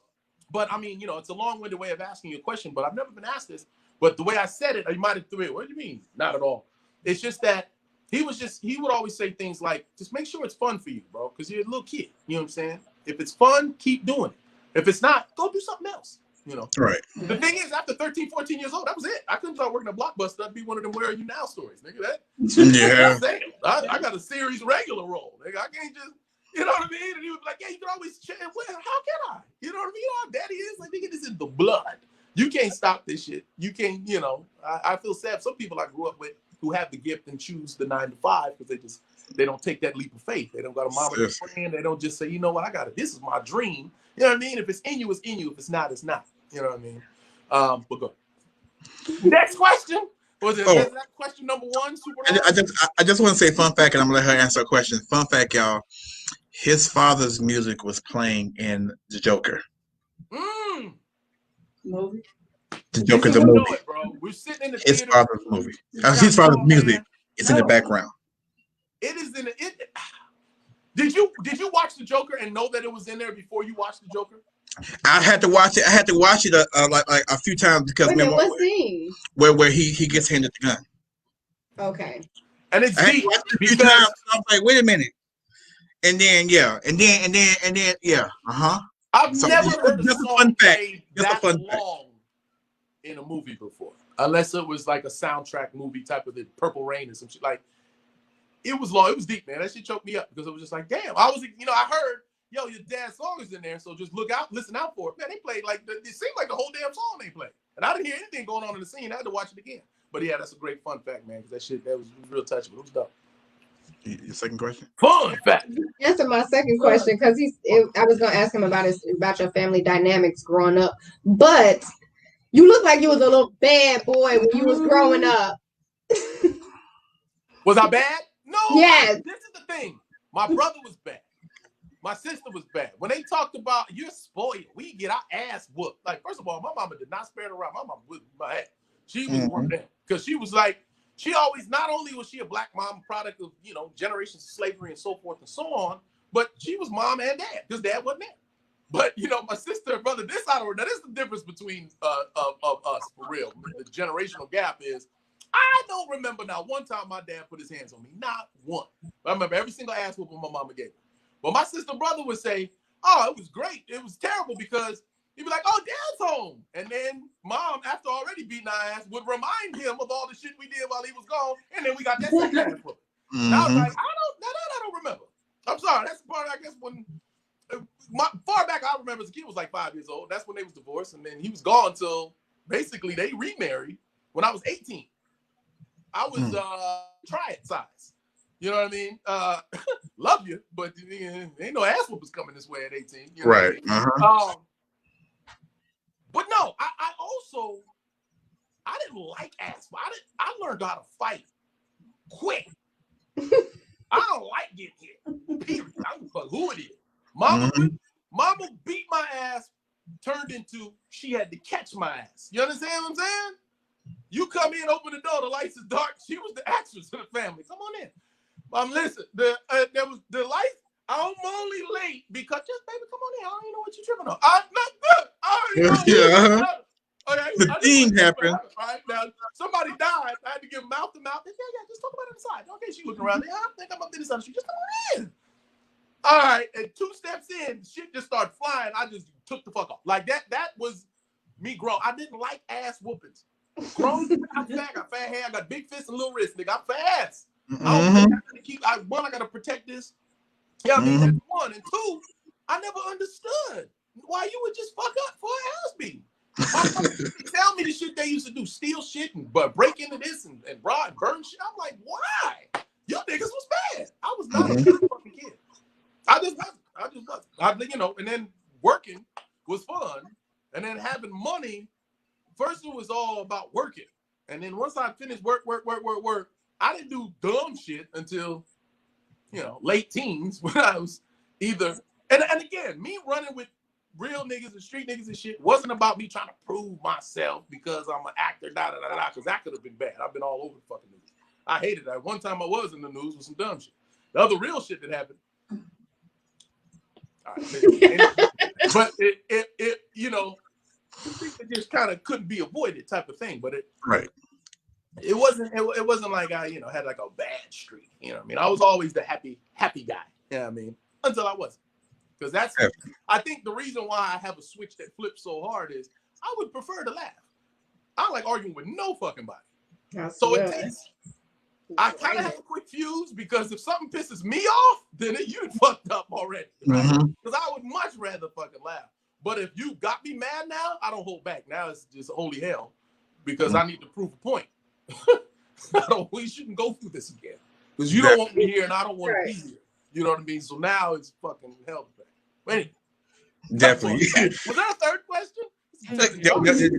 But I mean, you know, it's a long-winded way of asking you a question, but I've never been asked this. But the way I said it, you might have threw it. What do you mean? Not at all. It's just that he would always say things like, just make sure it's fun for you, bro, because you're a little kid. You know what I'm saying? If it's fun, keep doing it. If it's not, go do something else. You know, right. The thing is, after 13, 14 years old, that was it. I couldn't start working at Blockbuster. That'd be one of them Where Are You Now stories, nigga. Yeah. I got a series regular role, nigga. I can't just, you know what I mean? And he was like, yeah, you can always change. How can I? You know what I mean? You know how daddy is? Like, nigga, this is the blood. You can't stop this shit. You can't, you know, I feel sad. Some people I grew up with who have the gift and choose the 9 to 5 because they don't take that leap of faith. They don't got a mama that's praying. They don't just say, you know what, I got it. This is my dream. You know what I mean? If it's in you, it's in you. If it's not, it's not. You know what I mean? But go. Next question. Was it that question number 1? I just want to say fun fact, and I'm gonna let her answer a question. Fun fact, y'all. His father's music was playing in The Joker. Movie. The Joker, the movie. It, bro. We're sitting in the his theater. father's movie. His father's music. It's in the background. It is in it. Did you watch The Joker and know that it was in there before you watched The Joker? I had to watch it. I had to watch it like a few times because remember what scene? Where he gets handed the gun. Okay. And it's deep. I a few times. I was like, wait a minute. And then yeah. I've never heard a song played that long in a movie before, unless it was like a soundtrack movie type of the Purple Rain or some shit. Like, it was long. It was deep, man. That shit choked me up because it was just like, damn. I was, you know, I heard, yo, your dad's song is in there, so just listen out for it. Man, they played like it seemed like the whole damn song they played, and I didn't hear anything going on in the scene. I had to watch it again. But yeah, that's a great fun fact, man, because that was real touchable. It was dope. Your second question? Fun fact. Answer my second question because I was gonna ask him about your family dynamics growing up, but you look like you was a little bad boy when you was growing up. Was I bad? No. Yes. This is the thing. My brother was bad. My sister was bad. When they talked about you're spoiled, we get our ass whooped. Like, first of all, my mama did not spare it around. My mama whipped my ass. She was one of them because she was like. She always, not only was she a black mom, product of, you know, generations of slavery and so forth and so on, but she was mom and dad because dad wasn't there. But, you know, my sister and brother, this is the difference between of us for real. The generational gap is, I don't remember not one time my dad put his hands on me, not one. But I remember every single ass whooping my mama gave me. But my sister and brother would say, oh, it was great. It was terrible because he'd be like, oh, dad's home. And then mom, after already beating our ass, would remind him of all the shit we did while he was gone. And then we got that second ass whooping. And I was like, I don't remember. I'm sorry. That's the part, I guess, when far back I remember as a kid was like 5 years old. That's when they was divorced. And then he was gone till basically they remarried when I was 18. I was triad size. You know what I mean? Love you, but ain't no ass whoopers coming this way at 18. You know right. What I mean? But no, I didn't like ass. I learned how to fight quick. I don't like getting hit. Period. I don't fuck who it is. Mama beat my ass, turned into she had to catch my ass. You understand what I'm saying? You come in, open the door, the lights is dark. She was the actress of the family. Come on in. Listen, there was the lights. I'm only late because just baby, come on in. I don't even know what you're tripping on. I'm not good. Okay, the thing happened. Right now, somebody died. I had to give mouth to mouth. Yeah, just talk about it inside. Okay, she looking around. Yeah, I think I'm up to this other. She just come on in. All right, and 2 steps in, shit just started flying. I just took the fuck off. Like that was me grown. I didn't like ass whoopings. Grown, I'm fat, I got fat hair, I got big fists and little wrists, nigga. I'm fast. I gotta protect this. Yeah, I mean, that's one. And two, I never understood why you would just fuck up for an ass beating. Tell me the shit they used to do, steal shit and break into this and rob and burn shit. I'm like, why? Your niggas was bad. I was not a good fucking kid. I just wasn't. You know, and then working was fun. And then having money, first it was all about working. And then once I finished work, I didn't do dumb shit until, you know, late teens when I was either, and again, me running with real niggas and street niggas and shit wasn't about me trying to prove myself because I'm an actor, because that could have been bad. I've been all over the fucking news. I hated that. One time I was in the news with some dumb shit. The other real shit that happened. All right, but it you know, it just kind of couldn't be avoided type of thing. But it wasn't like I, you know, had like a bad streak. You know what I mean? I was always the happy guy. You know what I mean? Until I wasn't. Because that's, I think the reason why I have a switch that flips so hard is I would prefer to laugh. I don't like arguing with no fucking body. So it takes, I kind of have a quick fuse because if something pisses me off, then you fucked up already. Right? Because I would much rather fucking laugh. But if you got me mad now, I don't hold back. Now it's just holy hell because I need to prove a point. We shouldn't go through this again because you don't want me here and I don't want to be here. You know what I mean? So now it's fucking hell. Anyway, definitely. Was there a third question? That was the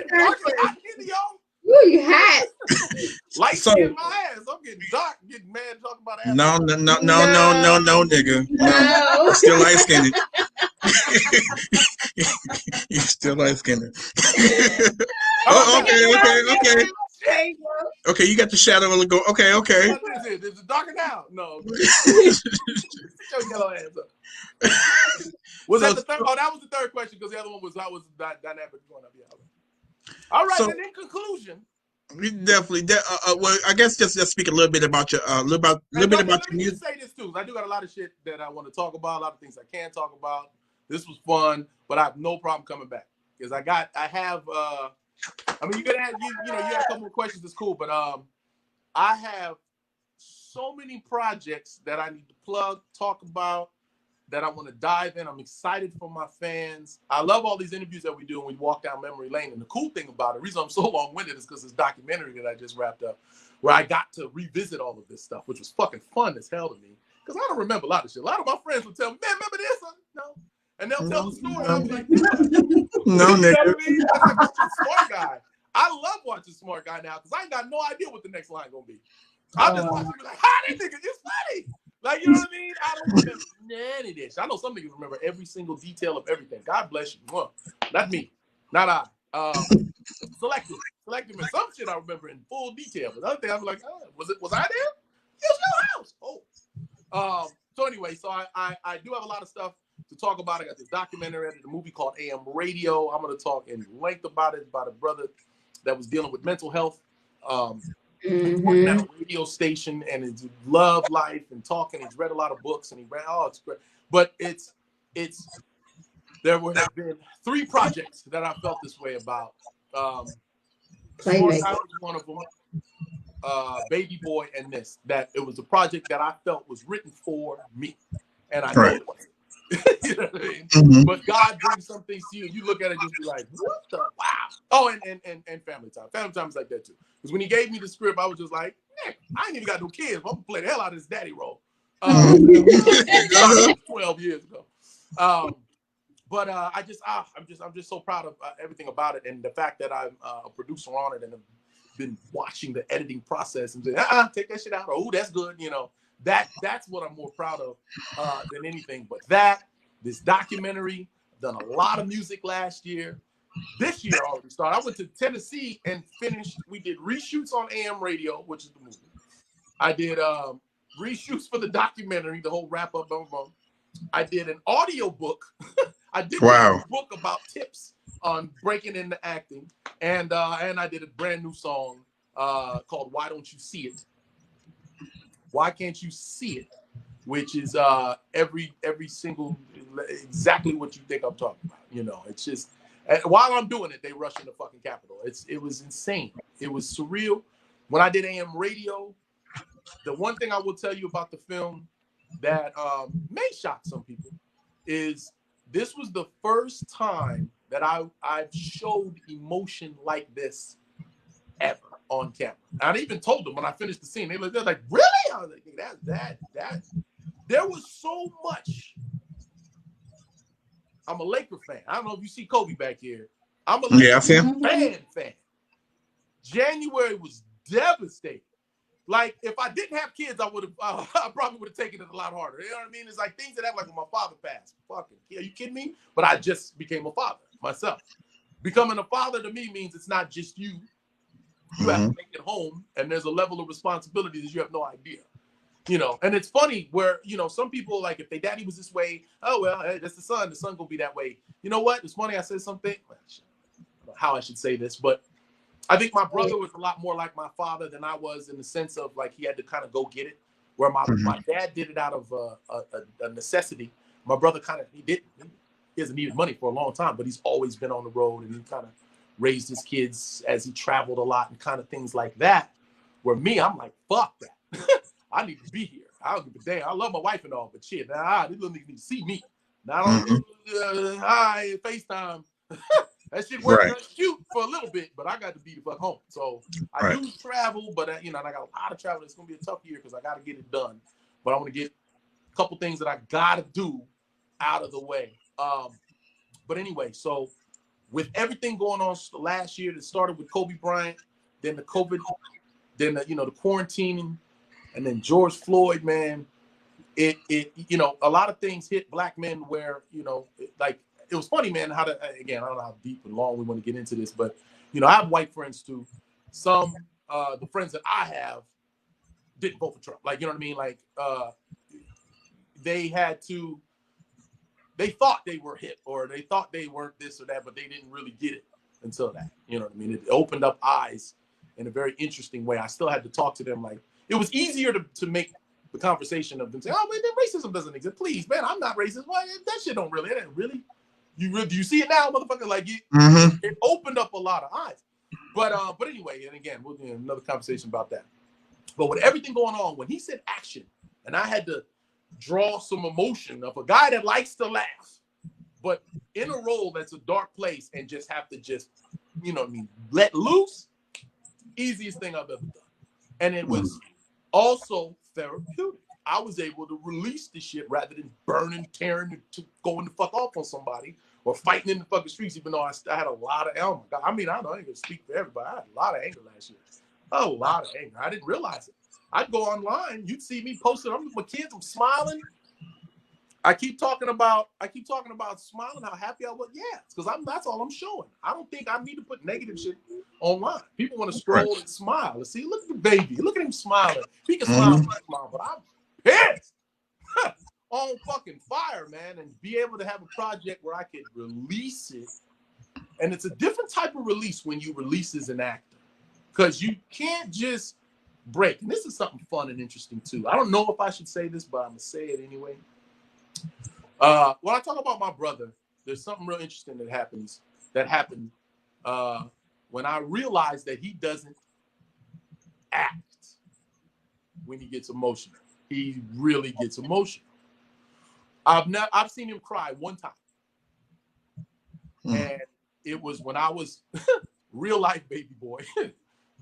third question. Y'all? Ooh, you hot. Light skin my ass. I'm getting dark, getting mad talking about ass. No, nigga. No. You're still light skinned. You're still light skinned. Okay. Okay, you got the shadow of the go. Okay. Is it darker now? No. Show your yellow ass up. Was that the third? Oh, that was the third question because the other one was dynamic going up. Yeah. All right. So, and in conclusion, we definitely. Well, I guess just speak a little bit about your little bit about your music. Say this too. I do got a lot of shit that I want to talk about. A lot of things I can talk about. This was fun, but I have no problem coming back because I have. I mean, you got a couple more questions. It's cool, but I have so many projects that I need to plug, talk about, that I want to dive in. I'm excited for my fans. I love all these interviews that we do when we walk down memory lane. And the cool thing about it, the reason I'm so long-winded is because this documentary that I just wrapped up, where I got to revisit all of this stuff, which was fucking fun as hell to me. Because I don't remember a lot of shit. A lot of my friends would tell me, man, remember this? No. And they'll tell the story. I'll be like, no, nigga. I mean? That's like watching Smart Guy. I love watching Smart Guy now because I ain't got no idea what the next line gonna be. I'm just watching like, how this nigga is funny. Like, you know what I mean? I don't remember any of this. I know some niggas remember every single detail of everything. God bless you. Not me. Not I. Selective. And some shit I remember in full detail. But the other thing I'm like, was I there? It was your house. So anyway, so I do have a lot of stuff to talk about. I got this documentary, I did a movie called AM Radio. I'm going to talk in length about it, about a brother that was dealing with mental health. Working at a radio station and his love life and talking. He's read a lot of books and it's great. But there have been 3 projects that I felt this way about. Smart Guy was one of them. Baby Boy and this. That it was a project that I felt was written for me. And I know it wasn't. You know what I mean? But God brings some things to you. You look at it and just be like, what the wow. Oh, and Family Time. Family Time is like that too. Because when he gave me the script, I was just like, I ain't even got no kids. I'm gonna play the hell out of this daddy role. 12 years ago. But I'm just so proud of everything about it and the fact that I'm a producer on it and have been watching the editing process and saying, take that shit out. Or, that's good. You know, that's what I'm more proud of than anything. But this documentary, done a lot of music last year. This year I already started. I went to Tennessee and finished. We did reshoots on AM Radio, which is the movie. I did reshoots for the documentary, the whole wrap up. I did an audio book. I did a book about tips on breaking into acting, and I did a brand new song called "Why Don't You See It." Why can't you see it? which is every single exactly what you think I'm talking about. You know, it's just while I'm doing it, they rush in the fucking Capitol. It was insane. It was surreal. When I did AM radio, the one thing I will tell you about the film that may shock some people is this was the first time that I've showed emotion like this ever on camera. I even told them when I finished the scene, they're like, really? I was like, that. There was so much. I'm a Laker fan. I don't know if you see Kobe back here. I'm a Laker fan. January was devastating. Like, if I didn't have kids, I probably would have taken it a lot harder. You know what I mean? It's like things that happen, like when my father passed. Fucking, are you kidding me? But I just became a father myself. Becoming a father to me means it's not just you. You have to make it home, and there's a level of responsibility that you have no idea. You know, and it's funny where, you know, some people, like, if their daddy was this way, oh, well, hey, that's the son gonna be that way. You know what? It's funny, I said something, I don't know how I should say this, but I think my brother was a lot more like my father than I was, in the sense of, like, he had to kind of go get it, where my dad did it out of a necessity. My brother he hasn't needed money for a long time, but he's always been on the road, and he kind of raised his kids as he traveled a lot and kind of things like that. Where me, I'm like, fuck that. I need to be here. I don't give a damn. I love my wife and all, but shit, these little niggas need to see me. Now, I don't hi, FaceTime. That shit worked cute for a little bit, but I got to be the fuck home. So I do travel, but you know, and I got a lot of travel. It's gonna be a tough year because I got to get it done. But I want to get a couple things that I gotta do out of the way. But anyway, so with everything going on last year, that started with Kobe Bryant, then the COVID, then the quarantining, and then George Floyd, man, it you know, a lot of things hit black men where, you know, like, it was funny, man, how again, I don't know how deep and long we want to get into this, but, you know, I have white friends too. Some, the friends that I have didn't vote for Trump. Like, you know what I mean? Like, they thought they were hip, or they thought they weren't this or that, but they didn't really get it until that. You know what I mean? It opened up eyes in a very interesting way. I still had to talk to them. Like, it was easier to make the conversation of them saying, oh, man, racism doesn't exist. Please, man, I'm not racist. Why? That shit don't really, do you see it now, motherfucker? Like, it opened up a lot of eyes. But anyway, and again, we'll do another conversation about that. But with everything going on, when he said action, and I had to draw some emotion of a guy that likes to laugh, but in a role that's a dark place, and just have to you know what I mean, let loose, easiest thing I've ever done. And it was also therapeutic. I was able to release the shit rather than burning, tearing, going the fuck off on somebody or fighting in the fucking streets, even though I had a lot of, oh my God, I mean, I don't know, I ain't gonna speak for everybody. I had a lot of anger last year. A lot of anger. I didn't realize it. I'd go online, you'd see me posting, I'm with my kids, I'm smiling. I keep talking about smiling, how happy I was. Yeah, because that's all I'm showing. I don't think I need to put negative shit online. People want to scroll and smile. Let's see, look at the baby. Look at him smiling. He can smile, but I'm pissed. On fucking fire, man. And be able to have a project where I could release it. And it's a different type of release when you release as an actor. Because you can't just break. And this is something fun and interesting too. I don't know if I should say this, but I'm going to say it anyway. When I talk about my brother, there's something real interesting that happened when I realized that he doesn't act when he gets emotional. He really gets emotional. I've seen him cry one time. And it was when I was real life baby boy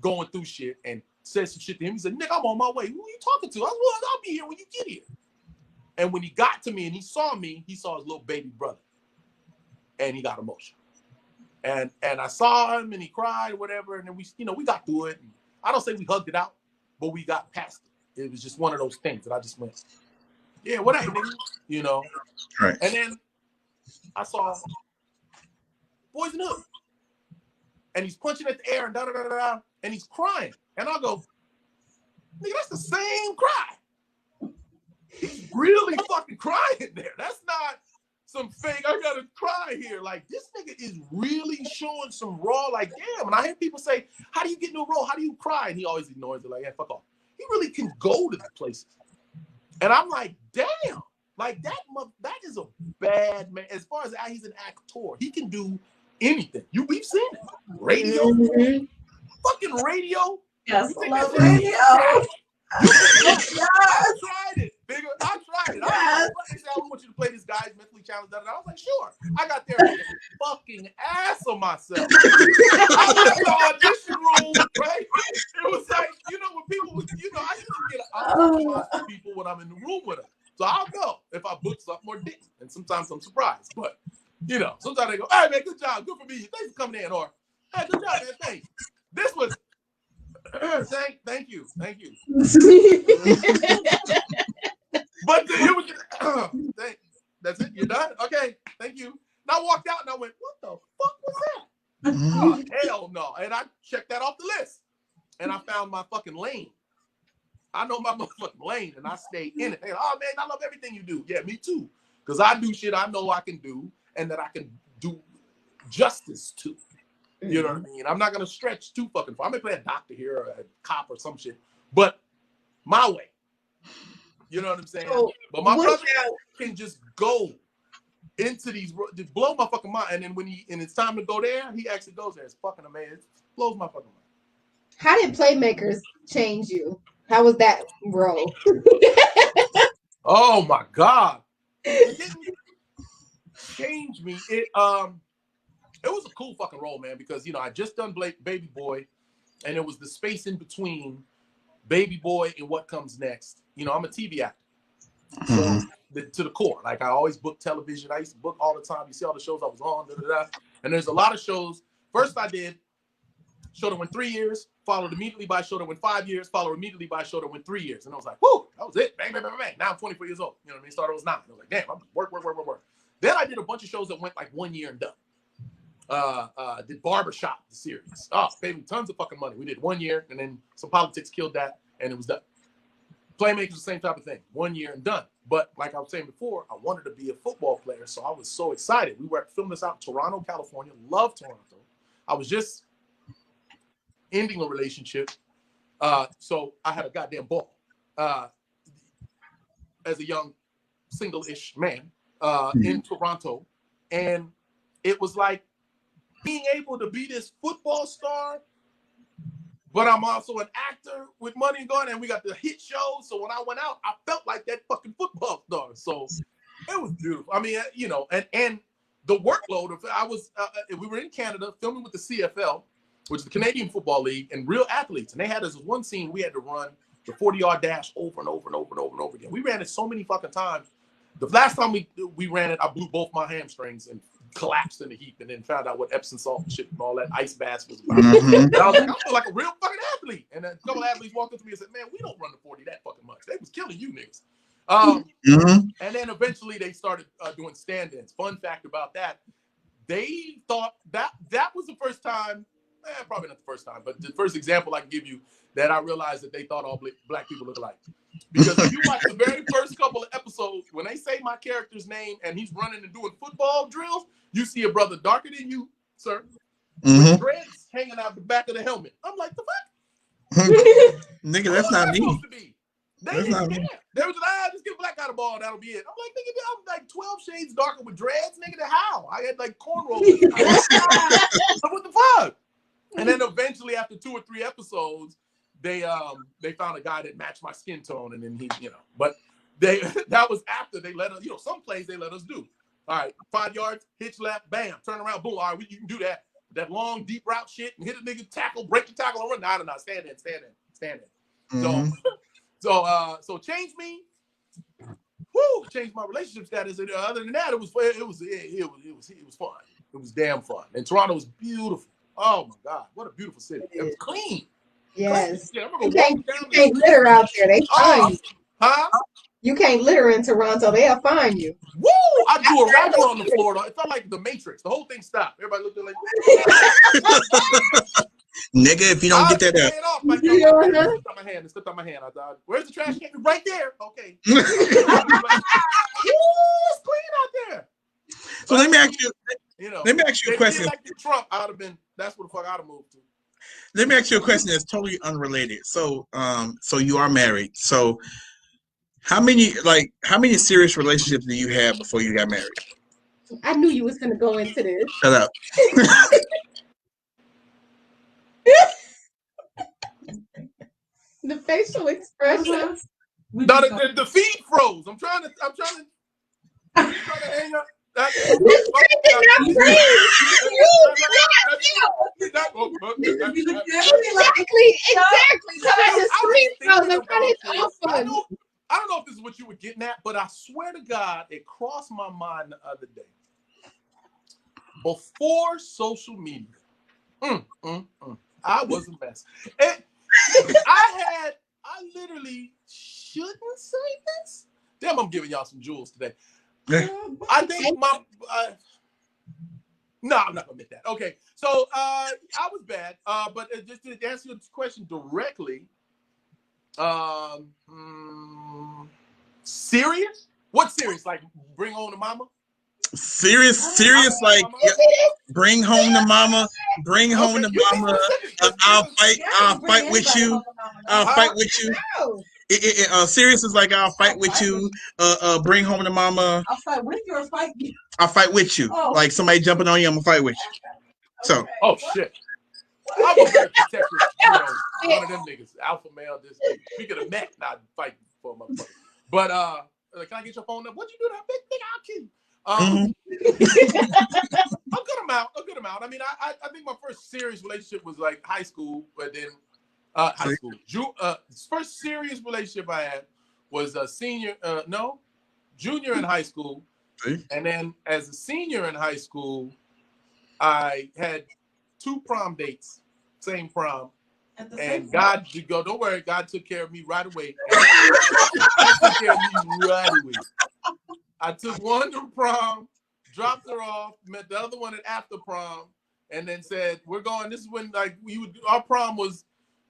going through shit, and said some shit to him. He said, "Nick, I'm on my way. Who are you talking to?" I was, "Well, I'll be here when you get here." And when he got to me and he saw me, he saw his little baby brother, and he got emotional. And I saw him and he cried or whatever. And then we got through it. And I don't say we hugged it out, but we got past it. It was just one of those things that I just went, yeah, what up, nigga? You know? Right. And then I saw Boys in the Hood. And he's punching at the air and da-da-da-da-da. And he's crying. And I go, nigga, that's the same cry. He's really fucking crying there. That's not some fake, I gotta cry here. Like, this nigga is really showing some raw, like, damn. And I hear people say, how do you get into a role? How do you cry? And he always ignores it, like, yeah, fuck off. He really can go to the places. And I'm like, damn, like that is a bad man. As far as he's an actor, he can do anything. We've seen it. Radio, fucking radio. Yes, You I love think this radio. I tried it, nigga. I tried it. They said, I want you to play this guy's mentally challenged. And I was like, sure. I got there and made a fucking ass of myself. I was in the audition room, right? It was like, you know, when people, I usually get an people when I'm in the room with them. So I'll know if I book something or didn't. And sometimes I'm surprised. But, you know, sometimes they go, hey, man, good job. Good for me. Thanks for coming in. Or, hey, good job, man. Thanks. This was, thank you. But it was that's it. You're done. Okay, thank you. And I walked out and I went, "What the fuck was that?" Oh, hell no! And I checked that off the list, and I found my fucking lane. I know my motherfucking lane, and I stay in it. Hey, oh man, I love everything you do. Yeah, me too. Because I do shit I know I can do, and that I can do justice to. You know what I mean? I'm not gonna stretch too fucking far. I may play a doctor here or a cop or some shit, but my way. You know what I'm saying? So, but my brother can just go into these, just blow my fucking mind. And then when it's time to go there, he actually goes there. It's fucking amazing. It blows my fucking mind. How did Playmakers change you? How was that role? Oh my God. It didn't change me. It was a cool fucking role, man, because, you know, I just done Baby Boy, and it was the space in between Baby Boy and what comes next. You know, I'm a TV actor. So, to the core. Like, I always book television. I used to book all the time. You see all the shows I was on, and there's a lot of shows. First I did show that went 3 years, followed immediately by a show that went 5 years, followed immediately by a show that went 3 years. And I was like, whoo, that was it. Bang, bang, bang, bang. Now I'm 24 years old. You know what I mean? Started when I was 9. I was like, damn, I'm work. Then I did a bunch of shows that went like 1 year and done. Did Barbershop, the series. Oh, baby, tons of fucking money. We did 1 year, and then some politics killed that, and it was done. Playmakers, the same type of thing. 1 year and done. But like I was saying before, I wanted to be a football player, so I was so excited. We were filming this out in Toronto, California. Love Toronto. I was just ending a relationship, so I had a goddamn ball as a young single-ish man in Toronto, and it was like being able to be this football star, but I'm also an actor with money going, and we got the hit shows. So when I went out, I felt like that fucking football star. So it was beautiful. I mean, you know, and the workload of we were in Canada filming with the CFL, which is the Canadian Football League, and real athletes. And they had this one scene we had to run the 40-yard dash over and over again. We ran it so many fucking times. The last time we ran it, I blew both my hamstrings and collapsed in the heap, and then found out what Epsom salt and shit and all that ice bath was about. And I was like, I feel like a real fucking athlete. And a couple of athletes walked up to me and said, man, we don't run the 40 that fucking much. They was killing you niggas. And then eventually they started doing stand-ins. Fun fact about that, they thought that was the first time, probably not the first time, but the first example I can give you that I realized that they thought all black people look alike. Because if you watch the very first couple of episodes, when they say my character's name and he's running and doing football drills, you see a brother darker than you, sir, with dreads hanging out the back of the helmet. I'm like, the fuck? Nigga, that's not me. They didn't care. They was like, just give a black guy the ball, that'll be it. I'm like, nigga, I'm like 12 shades darker with dreads, nigga, how? I had like cornrows. So what the fuck? And then eventually, after 2 or 3 episodes, they found a guy that matched my skin tone, and then he, you know, but that was after they let us, you know, some plays they let us do. All right, 5 yards, hitch left, bam, turn around, boom. All right, you can do that. That long, deep route shit and hit a nigga, tackle, break the tackle, and run. Nah, stand in. So changed me. Woo, changed my relationship status. And other than that, it was fun. It was damn fun. And Toronto was beautiful. Oh my God, what a beautiful city. It was clean. Yes. Yeah, you can't litter out there. They fine you. Huh? You can't litter in Toronto. They'll fine you. Woo! I drew a rapper on the floor. It felt like the Matrix. The whole thing stopped. Everybody looked at like, nigga, if you don't get that up. Off, like, it's my hand. I thought, where's the trash can? Right there. Okay. Woo, it's clean out there. So let me ask you. Let me ask you a question. question. Like Trump, I'd have been. That's what the fuck I'd have moved to. Let me ask you a question that's totally unrelated. So, so you are married. So, How many serious relationships do you have before you got married? I knew you was gonna go into this. Shut up. The facial expression. We No, just the feed froze. I'm trying to hang up. This thing did not freeze. Exactly. So I just screen froze in front of his I phone. don't know if this is what you were getting at, but I swear to God, it crossed my mind the other day. Before social media, I was a mess. And I literally shouldn't say this. Damn, I'm giving y'all some jewels today. I think no, I'm not gonna admit that. Okay, so I was bad, but just to answer your question directly, serious? What serious? Like bring home the mama? Serious, like bring home the mama, bring home the mama. I'll fight with you. I'll fight with you. Serious is like I'll fight with you. Bring home the mama. I'll fight with you or fight you. I'll fight with you. Oh. Like somebody jumping on you, I'm gonna fight with you. So. Oh shit. I was very protective, one of them niggas, alpha male. This we could have met, not fight for a motherfucker. But can I get your phone number? What'd you do to that big nigga? I'll kill you. A good amount. I mean, I think my first serious relationship was like high school, but then high school. First serious relationship I had was a junior in high school. And then as a senior in high school, I had 2 prom dates, same prom. And God, don't worry, God took care of me right away. I took one to prom, dropped her off, met the other one at after prom, and then said, we're going. This is when our prom was,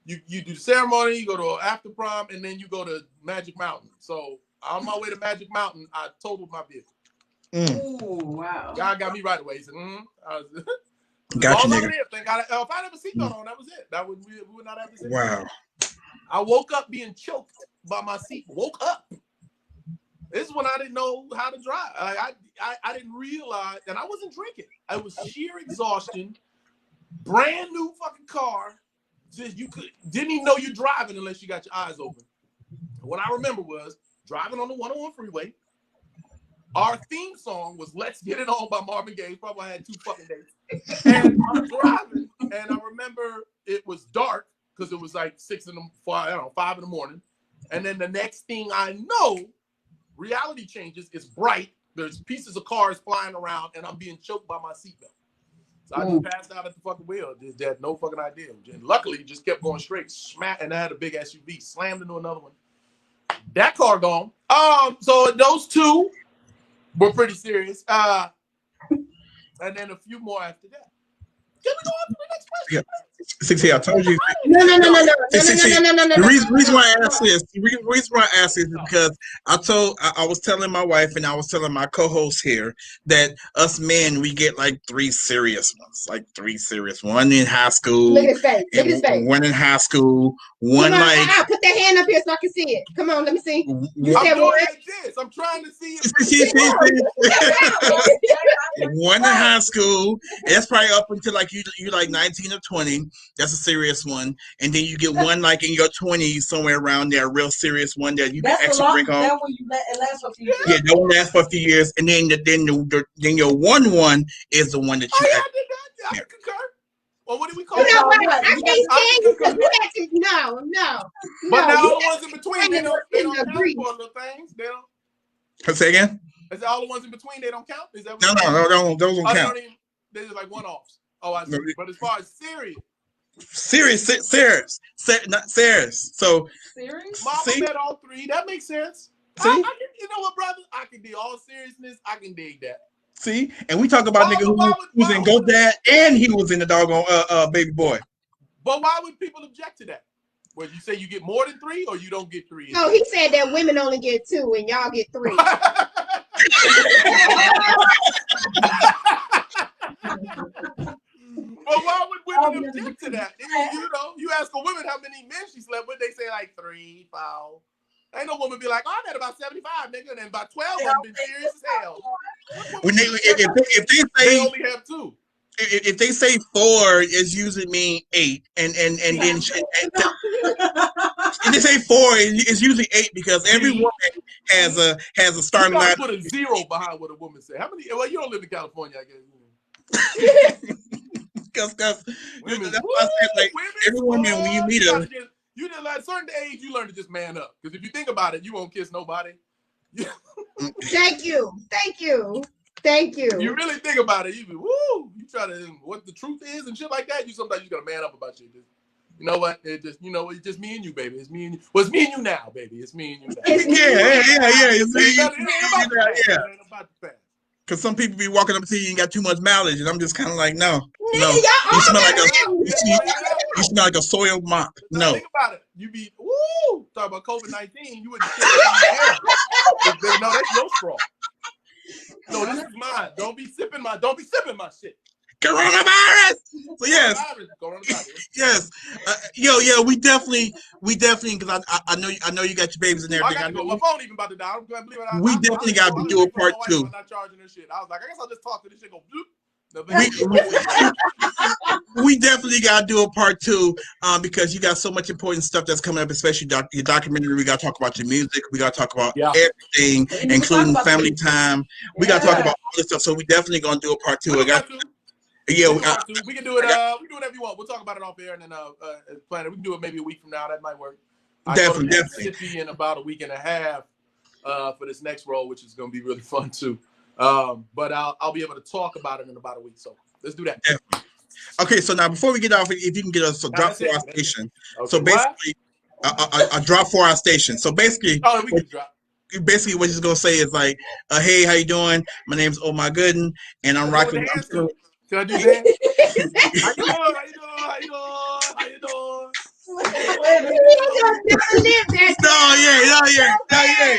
you do ceremony, you go to after prom, and then you go to Magic Mountain. So on my way to Magic Mountain, I totaled my vehicle. Oh, wow. God got me right away. He said, Got you, nigga. If I had a seatbelt on, that was it. We would not have this. Wow. I woke up being choked by my seat. Woke up. This is when I didn't know how to drive. I didn't realize, and I wasn't drinking. I was sheer exhaustion. Brand new fucking car. Didn't even know you're driving unless you got your eyes open. What I remember was driving on the 101 freeway. Our theme song was "Let's Get It On" by Marvin Gaye. Probably had 2 fucking days. And I'm driving, and I remember it was dark because it was like 5 in the morning. And then the next thing I know, reality changes. It's bright. There's pieces of cars flying around, and I'm being choked by my seatbelt. So I just passed out at the fucking wheel. Just had no fucking idea. And luckily, just kept going straight. And I had a big SUV. Slammed into another one. That car gone. So those 2 were pretty serious. And then a few more after that. Can we go on to the next question? Yeah. 60, I told you. No. The reason why I asked this, is because I was telling my wife and I was telling my co-host here that us men, we get like 3 serious ones, one in high school. Look at his face. Look at his face. One in high school. One Come on, like. put that hand up here so I can see it. Come on, let me see. You I'm said doing what? like this. I'm trying to see if one in high school. That's probably up until like you like 19 or 20. That's a serious one. And then you get one like in your 20s, somewhere around there, a real serious one that you can actually bring home. That one it lasts for a few years. Yeah, that one lasts for a few years. And then your one is the one that you I concur. Well, what do we call You know it? what? I can't stand you because you had to. No. But now you all the ones in between, they don't count agree. for little things. They don't. Say again? Is that all the ones in between? They don't count? Is that what No, those don't count. They're just like one-offs. Oh, I see. But as far as serious. Not serious. So serious? Mama met all 3. That makes sense. See? You know what, brother? I can do all seriousness. I can dig that. See? And we talk about nigga who was in Go Dad and he was in the doggone Baby Boy. But why would people object to that? Well, you say you get more than 3 or you don't get 3? No, he said that women only get 2 and y'all get 3. Well, why would women object to that? You ask a woman how many men she slept with, they say like 3, 4. Ain't no woman be like, oh, I met about 75, nigga, and then about 12 of them been serious as hell. When if they They say only have 2. if they say 4, it's usually mean 8, and then if they say 4, it's usually 8 because every woman has a starting line. Put a 0 behind what a woman say. How many? Well, you don't live in California, I guess. Because that's why Women, I said, like, every woman when you meet her, you just at a certain age you learn to just man up. Because if you think about it, you won't kiss nobody. Thank you. You really think about it, you be you try to what the truth is and shit like that. Sometimes you gotta man up about shit. You know what? It's just me and you, baby. It's me and you. Well, it's me and you now, baby. It's me and you now. yeah. It's me. It ain't about the past. Because some people be walking up to you and got too much mileage, and I'm just kind of like, no. Nigga, You smell like a soiled mop. No. Think about it. You be talk about COVID-19. You wouldn't shit no, that's your straw. No, this is mine. Don't be sipping my shit. Coronavirus. So yes, Coronavirus. yes, we definitely, because I know you got your babies and everything. I gotta go. My phone even about to die. I'm gonna believe it. We definitely got to do a part 2. I'm not charging this shit. I was like, I guess I'll just talk to this shit. Go. We definitely got to do a part 2 because you got so much important stuff that's coming up, especially your documentary. We got to talk about your music. We got to talk about everything, including family time. We got to talk about all this stuff. So we definitely gonna do a part 2. We can do it. We can do it whatever you want. We'll talk about it off air and then plan it. We can do it maybe a week from now. That might work. Definitely. Mississippi in about a week and a half for this next role, which is gonna be really fun too. But I'll be able to talk about it in about a week. So let's do that. Definitely. Okay, so now before we get off, if you can get us a drop for our station. Okay, so basically, a drop for our station. So basically, we can drop. Basically, what he's gonna say is like, "Hey, how you doing? My name's Omar Gooding, and I'm rocking." Can I do that? How you doing? No, yeah.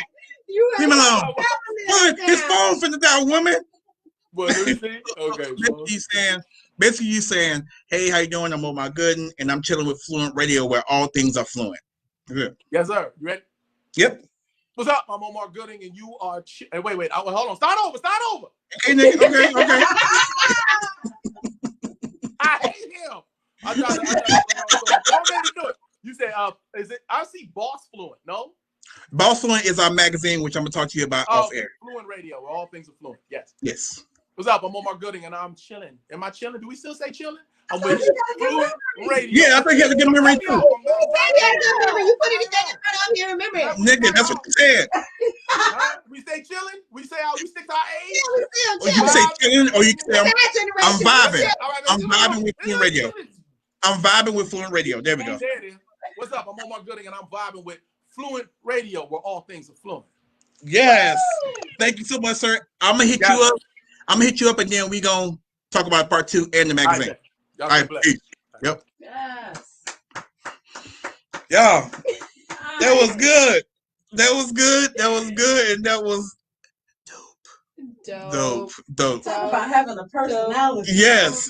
Leave me alone. His phone finna die, woman. What do you think? Okay. Basically, you saying, "Hey, how you doing? I'm Omar Gooding, and I'm chilling with Fluent Radio, where all things are fluent." Yeah. Yes, sir. You ready? Yep. What's up? I'm Omar Gooding, and you are. Wait. Hold on. Start over. Okay, nigga. Okay. I hate him. I tried to do it. You say, is it? I see Boss Fluent. No. Boss Fluent is our magazine, which I'm gonna talk to you about off air. Fluent Radio, where all things are fluent. Yes. Yes. What's up? I'm Omar Gooding, and I'm chilling. Am I chilling? Do we still say chilling? I'm with Fluent Radio. Yeah, I think you have to get memory too. You put it together, I don't remember it. Nigga, that's what you said. We stay chilling. We say we stick to our age. Or you can say chilling, or you can say I'm vibing. I'm vibing with Fluent Radio. I'm vibing with Fluent Radio. There we go. There it is. What's up? I'm Omar Gooding, and I'm vibing with Fluent Radio, where all things are fluent. Yes. Thank you so much, sir. I'm gonna hit you up. And then we gonna talk about part 2 and the magazine. All right. Yep. Yes. Yeah. That was good. And that was dope. Talk about having a personality. Yes.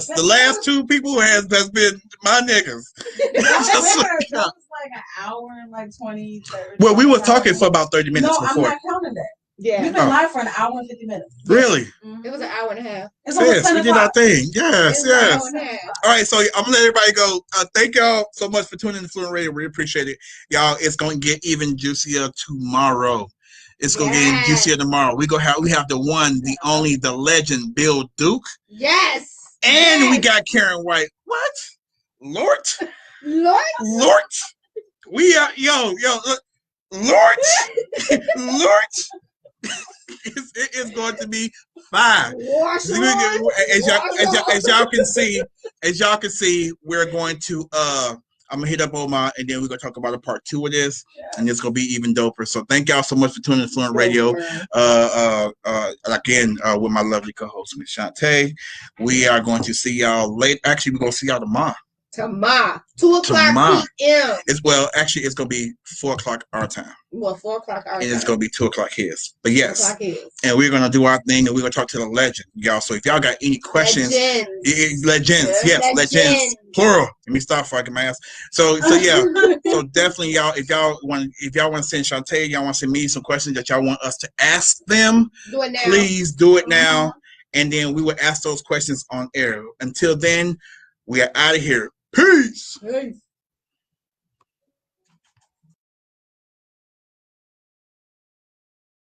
The last 2 people has been my niggas. It was like an hour and like 20, 30. Well, we were talking for about 30 minutes before. I'm not counting that. Yeah. We've been live for an hour and 50 minutes. Really? It was an hour and a half. Yes, we did our thing. Yes. All right, so I'm gonna let everybody go. Thank y'all so much for tuning in to Fluent Radio. We appreciate it. Y'all, it's gonna get even juicier tomorrow. It's gonna get even juicier tomorrow. We have the one, the only, the legend, Bill Duke. Yes. And we got Karen White. What? Lord. We are Lord. It's going to be fine. As y'all can see, we're going to I'm gonna hit up Omar, and then we're gonna talk about a part 2 of this, and it's gonna be even doper. So thank y'all so much for tuning in to Fluent Radio. Again, with my lovely co-host Miss Shantae. We are going to see y'all late. Actually, we're gonna see y'all tomorrow. Tomorrow, 2:00 Tomorrow. p.m. Actually, it's gonna be 4:00 our time. Well, 4:00 our time. And it's gonna be 2:00 his. But yes, 2:00 his. And we're gonna do our thing, and we're gonna talk to the legend, y'all. So if y'all got any questions, legends, plural. Let me stop fucking my ass. So yeah, so definitely y'all, if y'all want to send Shantae, y'all want to send me some questions that y'all want us to ask them, do it now. Please do it now, and then we will ask those questions on air. Until then, we are out of here. Peace. Peace.